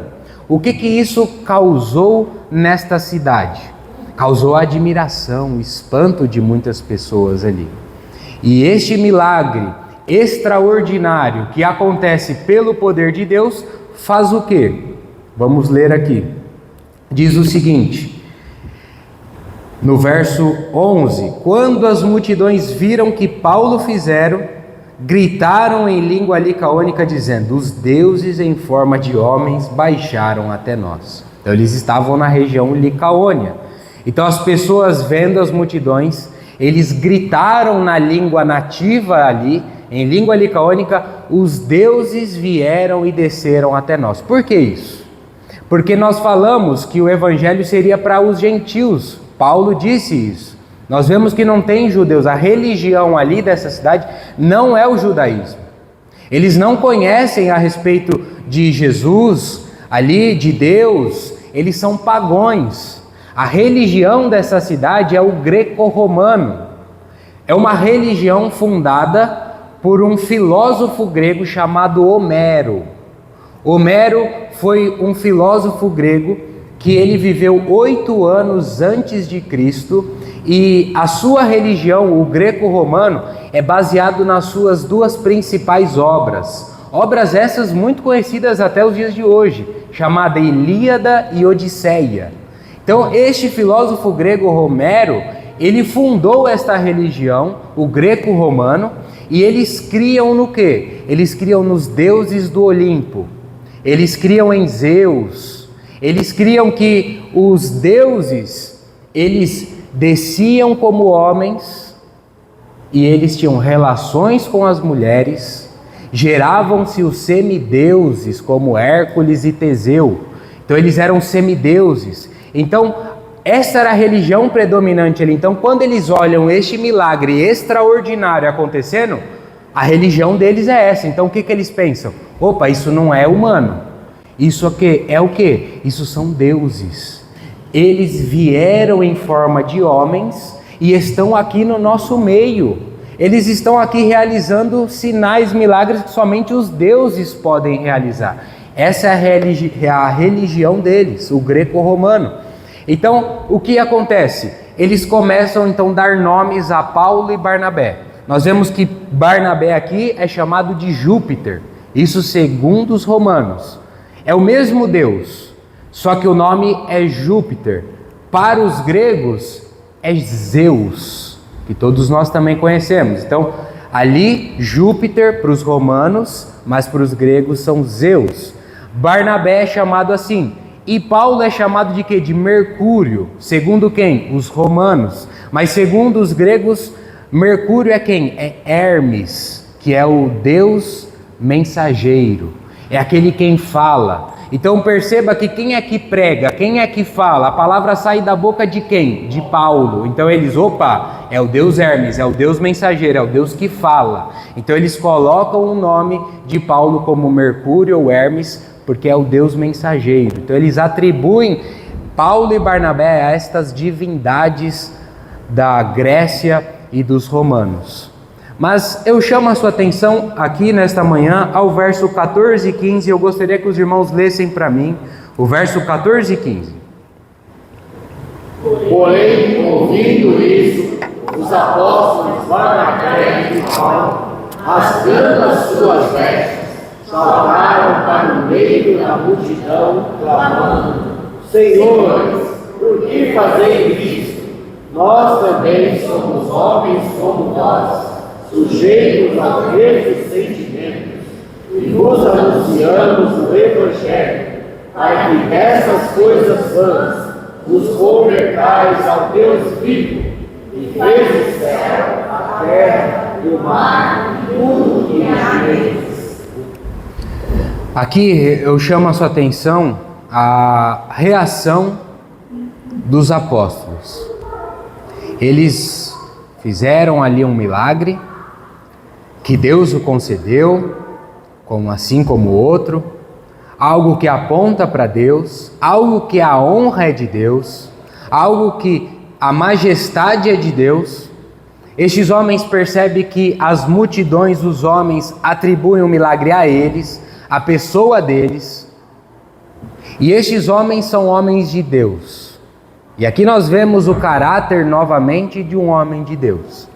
O que isso causou nesta cidade? Causou admiração, espanto de muitas pessoas ali. E este milagre extraordinário que acontece pelo poder de Deus faz o quê? Vamos ler aqui. Diz o seguinte, no verso 11: quando as multidões viram que Paulo fizeram, gritaram em língua licaônica dizendo: os deuses em forma de homens baixaram até nós. Então eles estavam na região Licaônia. Então as pessoas vendo as multidões, eles gritaram na língua nativa ali, em língua licaônica: os deuses vieram e desceram até nós. Por que isso? Porque nós falamos que o evangelho seria para os gentios. Paulo disse isso. Nós vemos que não tem judeus. A religião ali dessa cidade não é o judaísmo. Eles não conhecem a respeito de Jesus, ali de Deus. Eles são pagãos. A religião dessa cidade é o greco-romano. É uma religião fundada por um filósofo grego chamado Homero. Homero foi um filósofo grego que ele viveu 8 anos antes de Cristo, e a sua religião, o greco-romano, é baseado nas suas 2 principais obras. Obras essas muito conhecidas até os dias de hoje, chamada Ilíada e Odisseia. Então, este filósofo grego Homero, ele fundou esta religião, o greco-romano, e eles criam no quê? Eles criam nos deuses do Olimpo. Eles criam em Zeus. Eles criam que os deuses, eles desciam como homens e eles tinham relações com as mulheres, geravam-se os semideuses como Hércules e Teseu. Então eles eram semideuses. Então essa era a religião predominante ali. Então quando eles olham este milagre extraordinário acontecendo, a religião deles é essa. Então o que eles pensam? Opa, isso não é humano. Isso aqui é o quê? Isso são deuses. Eles vieram em forma de homens e estão aqui no nosso meio. Eles estão aqui realizando sinais, milagres que somente os deuses podem realizar. Essa é a religião deles, o greco-romano. Então, o que acontece? Eles começam então a dar nomes a Paulo e Barnabé. Nós vemos que Barnabé aqui é chamado de Júpiter. Isso segundo os romanos. É o mesmo Deus, só que o nome é Júpiter. Para os gregos é Zeus, que todos nós também conhecemos. Então, ali Júpiter para os romanos, mas para os gregos são Zeus. Barnabé é chamado assim. E Paulo é chamado de quê? De Mercúrio. Segundo quem? Os romanos. Mas segundo os gregos, Mercúrio é quem? É Hermes, que é o deus mensageiro. É aquele quem fala. Então perceba que quem é que prega, quem é que fala, a palavra sai da boca de quem? De Paulo. Então eles, é o Deus Hermes, é o Deus mensageiro, é o Deus que fala. Então eles colocam o nome de Paulo como Mercúrio ou Hermes, porque é o Deus mensageiro. Então eles atribuem Paulo e Barnabé a estas divindades da Grécia e dos romanos. Mas eu chamo a sua atenção aqui nesta manhã ao verso 14 e 15. Eu gostaria que os irmãos lessem para mim o verso 14 e 15. Porém, ouvindo isso, os apóstolos Barnabé e Paulo, rasgando as suas vestes, saltaram para o meio da multidão, clamando: Senhores, por que fazeis isto? Nós também somos homens como vós. sujeitos aos mesmos sentimentos, e vos anunciamos o Evangelho, para que dessas coisas vãs vos convertais ao Deus vivo, que fez o céu, a terra e o mar, e tudo o que neles. Aqui eu chamo a sua atenção a reação dos apóstolos. Eles fizeram ali um milagre, que Deus o concedeu, assim como o outro, algo que aponta para Deus, algo que a honra é de Deus, algo que a majestade é de Deus. Estes homens percebem que as multidões dos homens atribuem o milagre a eles, a pessoa deles, e estes homens são homens de Deus. E aqui nós vemos o caráter novamente de um homem de Deus.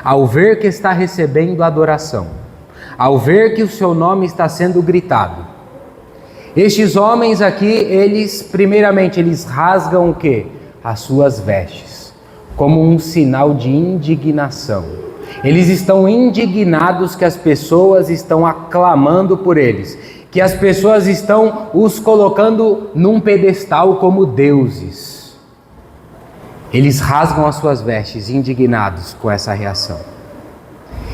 Ao ver que está recebendo adoração, ao ver que o seu nome está sendo gritado, estes homens aqui, eles rasgam o quê? As suas vestes, como um sinal de indignação. Eles estão indignados que as pessoas estão aclamando por eles, que as pessoas estão os colocando num pedestal como deuses. Eles rasgam as suas vestes, indignados com essa reação.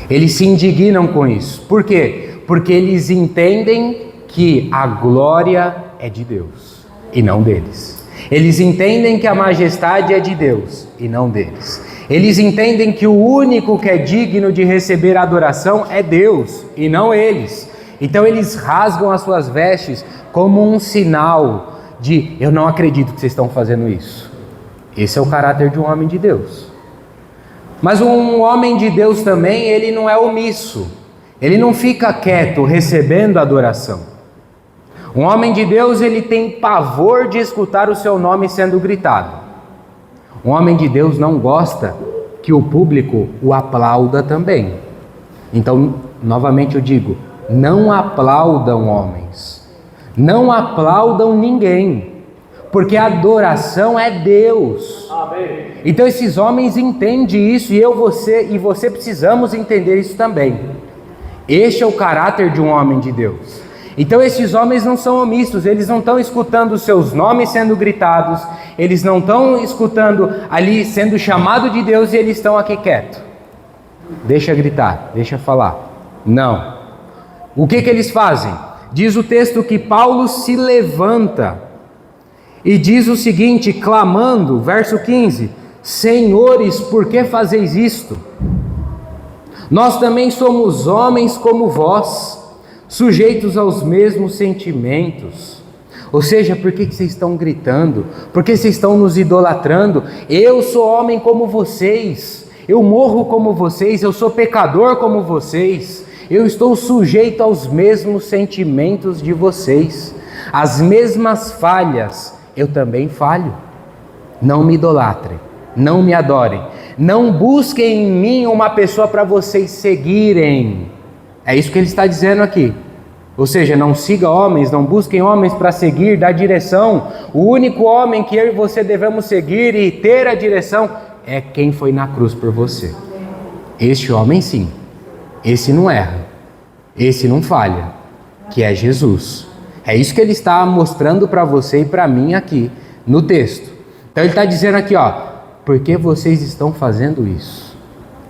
Eles se indignam com isso. Por quê? Porque eles entendem que a glória é de Deus e não deles. Eles entendem que a majestade é de Deus e não deles. Eles entendem que o único que é digno de receber adoração é Deus e não eles. Então eles rasgam as suas vestes como um sinal de: eu não acredito que vocês estão fazendo isso. Esse é o caráter de um homem de Deus. Mas um homem de Deus também, ele não é omisso. Ele não fica quieto recebendo adoração. Um homem de Deus, ele tem pavor de escutar o seu nome sendo gritado. Um homem de Deus não gosta que o público o aplauda também. Então, novamente eu digo, não aplaudam homens, não aplaudam ninguém, porque a adoração é Deus. Amém. Então esses homens entendem isso, e você precisamos entender isso também. Este é o caráter de um homem de Deus. Então esses homens não são omissos, eles não estão escutando os seus nomes sendo gritados, eles não estão escutando ali sendo chamado de Deus e eles estão aqui quietos. Deixa gritar, deixa falar. Não. O que eles fazem? Diz o texto que Paulo se levanta e diz o seguinte, clamando, verso 15: Senhores, por que fazeis isto? Nós também somos homens como vós, sujeitos aos mesmos sentimentos. Ou seja, por que vocês estão gritando? Por que vocês estão nos idolatrando? Eu sou homem como vocês, eu morro como vocês, eu sou pecador como vocês, eu estou sujeito aos mesmos sentimentos de vocês, as mesmas falhas, eu também falho. Não me idolatrem, não me adorem, não busquem em mim uma pessoa para vocês seguirem. É isso que ele está dizendo aqui. Ou seja, não siga homens, não busquem homens para seguir, dar direção. O único homem que eu e você devemos seguir e ter a direção é quem foi na cruz por você. Este homem sim, esse não erra, esse não falha, que é Jesus. É isso que ele está mostrando para você e para mim aqui no texto. Então ele está dizendo aqui, por que vocês estão fazendo isso?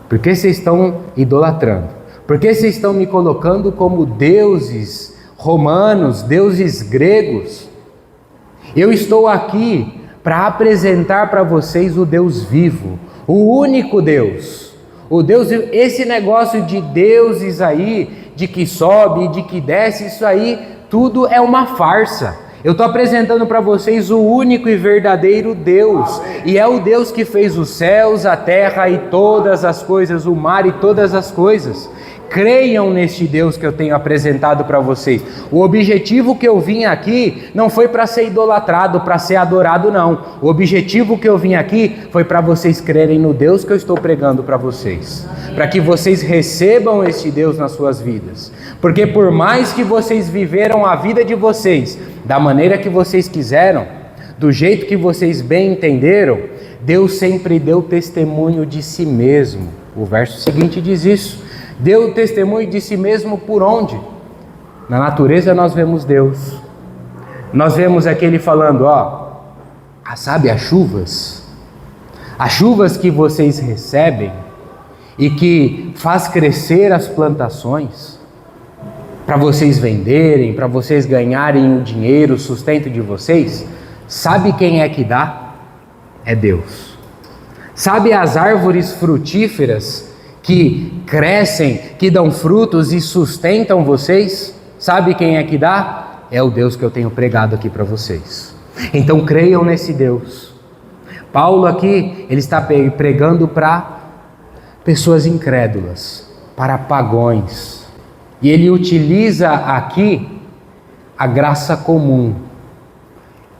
Por que vocês estão idolatrando? Por que vocês estão me colocando como deuses romanos, deuses gregos? Eu estou aqui para apresentar para vocês o Deus vivo, o único Deus. O Deus, esse negócio de deuses aí, de que sobe, de que desce, isso aí, tudo é uma farsa. Eu estou apresentando para vocês o único e verdadeiro Deus. E é o Deus que fez os céus, a terra e todas as coisas, o mar e todas as coisas. Creiam neste Deus que eu tenho apresentado para vocês. O objetivo que eu vim aqui não foi para ser idolatrado, para ser adorado, não. O objetivo que eu vim aqui foi para vocês crerem no Deus que eu estou pregando para vocês. Para que vocês recebam este Deus nas suas vidas. Porque por mais que vocês viveram a vida de vocês da maneira que vocês quiseram, do jeito que vocês bem entenderam, Deus sempre deu testemunho de si mesmo. O verso seguinte diz isso. Deu testemunho de si mesmo por onde? Na natureza nós vemos Deus. Nós vemos aqui ele falando, sabe as chuvas que vocês recebem e que faz crescer as plantações, para vocês venderem, para vocês ganharem o dinheiro, o sustento de vocês, sabe quem é que dá? É Deus. Sabe as árvores frutíferas que crescem, que dão frutos e sustentam vocês? Sabe quem é que dá? É o Deus que eu tenho pregado aqui para vocês. Então creiam nesse Deus. Paulo aqui, ele está pregando para pessoas incrédulas, para pagões. E ele utiliza aqui a graça comum.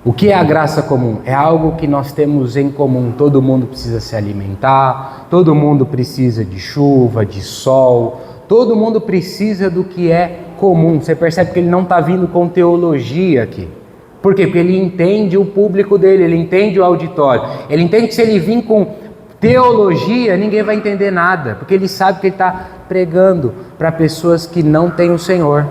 O que é a graça comum? É algo que nós temos em comum. Todo mundo precisa se alimentar, todo mundo precisa de chuva, de sol, todo mundo precisa do que é comum. Você percebe que ele não está vindo com teologia aqui. Por quê? Porque ele entende o público dele, ele entende o auditório. Ele entende que se ele vir com teologia, ninguém vai entender nada, porque ele sabe que ele está pregando para pessoas que não têm o Senhor.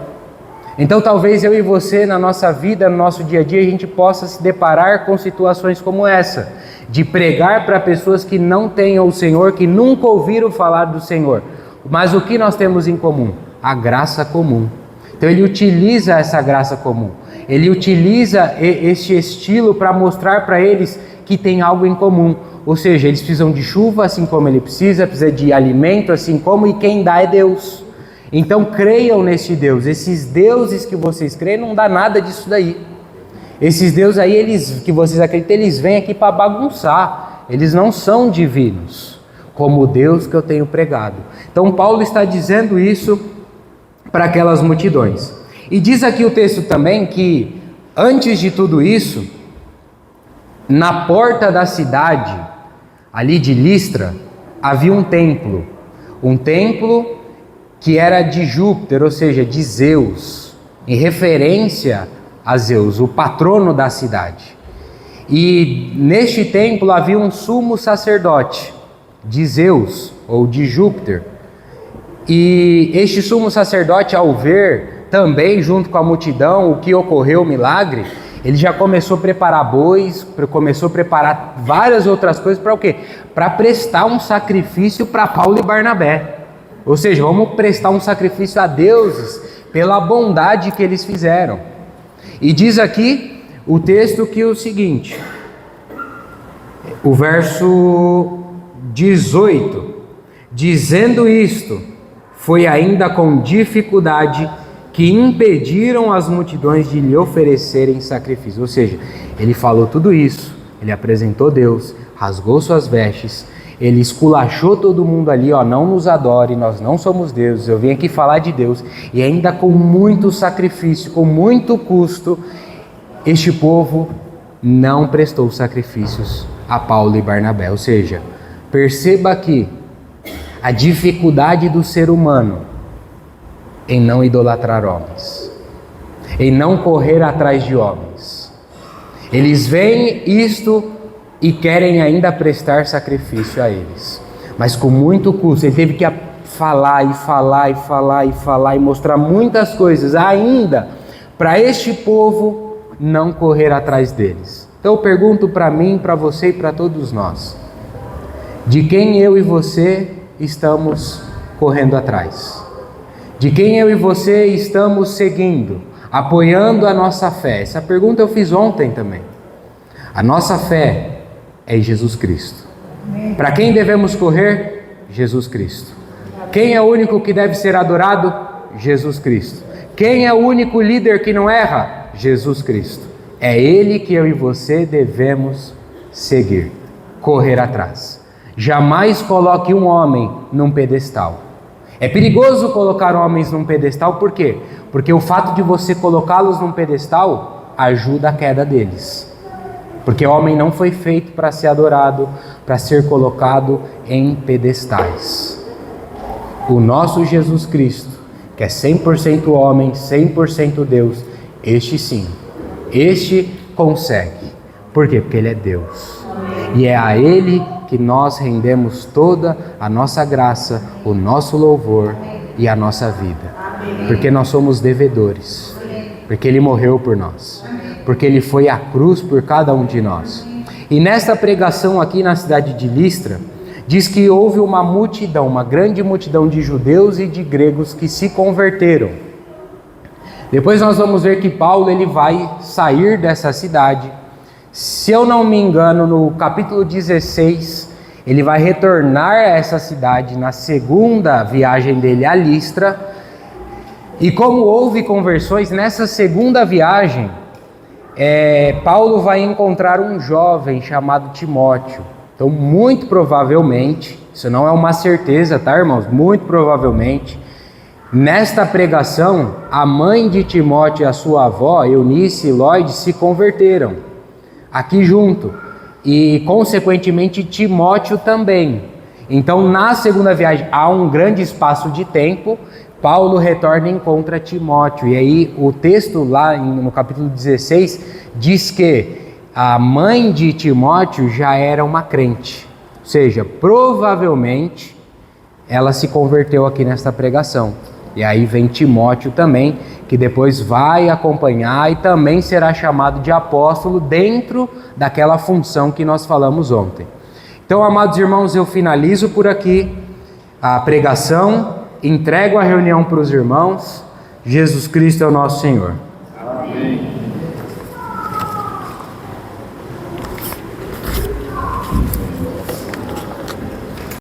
Então talvez eu e você, na nossa vida, no nosso dia a dia, a gente possa se deparar com situações como essa, de pregar para pessoas que não tenham o Senhor, que nunca ouviram falar do Senhor. Mas o que nós temos em comum? A graça comum. Então ele utiliza essa graça comum, ele utiliza este estilo para mostrar para eles que tem algo em comum. Ou seja, eles precisam de chuva assim como ele precisa de alimento assim como, e quem dá é Deus. Então creiam neste Deus. Esses deuses que vocês creem não dá nada disso daí. Esses deuses aí, que vocês acreditam, eles vêm aqui para bagunçar. Eles não são divinos, como o Deus que eu tenho pregado. Então Paulo está dizendo isso para aquelas multidões. E diz aqui o texto também que antes de tudo isso, na porta da cidade, ali de Listra, havia um templo que era de Júpiter, ou seja, de Zeus, em referência a Zeus, o patrono da cidade. E neste templo havia um sumo sacerdote de Zeus, ou de Júpiter. E este sumo sacerdote, ao ver também, junto com a multidão, o que ocorreu, o milagre, ele já começou a preparar bois, começou a preparar várias outras coisas para o quê? Para prestar um sacrifício para Paulo e Barnabé. Ou seja, vamos prestar um sacrifício a deuses pela bondade que eles fizeram. E diz aqui o texto que é o seguinte, o verso 18, dizendo isto, foi ainda com dificuldade que impediram as multidões de lhe oferecerem sacrifício. Ou seja, ele falou tudo isso, ele apresentou Deus, rasgou suas vestes, ele esculachou todo mundo ali, não nos adore, nós não somos deuses, eu vim aqui falar de Deus. E ainda com muito sacrifício, com muito custo, este povo não prestou sacrifícios a Paulo e Barnabé. Ou seja, perceba aqui a dificuldade do ser humano em não idolatrar homens, em não correr atrás de homens. Eles veem isto e querem ainda prestar sacrifício a eles, mas com muito custo. Ele teve que falar e mostrar muitas coisas ainda para este povo não correr atrás deles. Então eu pergunto para mim, para você e para todos nós, de quem eu e você estamos correndo atrás? De quem eu e você estamos seguindo, apoiando a nossa fé? Essa pergunta eu fiz ontem também. A nossa fé é em Jesus Cristo. Para quem devemos correr? Jesus Cristo. Quem é o único que deve ser adorado? Jesus Cristo. Quem é o único líder que não erra? Jesus Cristo. É Ele que eu e você devemos seguir, correr atrás. Jamais coloque um homem num pedestal. É perigoso colocar homens num pedestal, por quê? Porque o fato de você colocá-los num pedestal ajuda a queda deles. Porque o homem não foi feito para ser adorado, para ser colocado em pedestais. O nosso Jesus Cristo, que é 100% homem, 100% Deus, este sim, este consegue. Por quê? Porque Ele é Deus. E é a Ele que nós rendemos toda a nossa graça, o nosso louvor e a nossa vida. Porque nós somos devedores. Porque Ele morreu por nós. Porque Ele foi à cruz por cada um de nós. E nesta pregação aqui na cidade de Listra, diz que houve uma multidão, uma grande multidão de judeus e de gregos que se converteram. Depois nós vamos ver que Paulo ele vai sair dessa cidade. Se eu não me engano, no capítulo 16, ele vai retornar a essa cidade na segunda viagem dele a Listra. E como houve conversões nessa segunda viagem, Paulo vai encontrar um jovem chamado Timóteo. Então, muito provavelmente, isso não é uma certeza, tá, irmãos? Muito provavelmente, nesta pregação, a mãe de Timóteo e a sua avó, Eunice e Lloyd, se converteram aqui junto. E, consequentemente, Timóteo também. Então, na segunda viagem, há um grande espaço de tempo, Paulo retorna e encontra Timóteo. E aí, o texto lá no capítulo 16 diz que a mãe de Timóteo já era uma crente, ou seja, provavelmente ela se converteu aqui nesta pregação. E aí vem Timóteo também, que depois vai acompanhar e também será chamado de apóstolo dentro daquela função que nós falamos ontem. Então, amados irmãos, eu finalizo por aqui a pregação, entrego a reunião para os irmãos. Jesus Cristo é o nosso Senhor. Amém.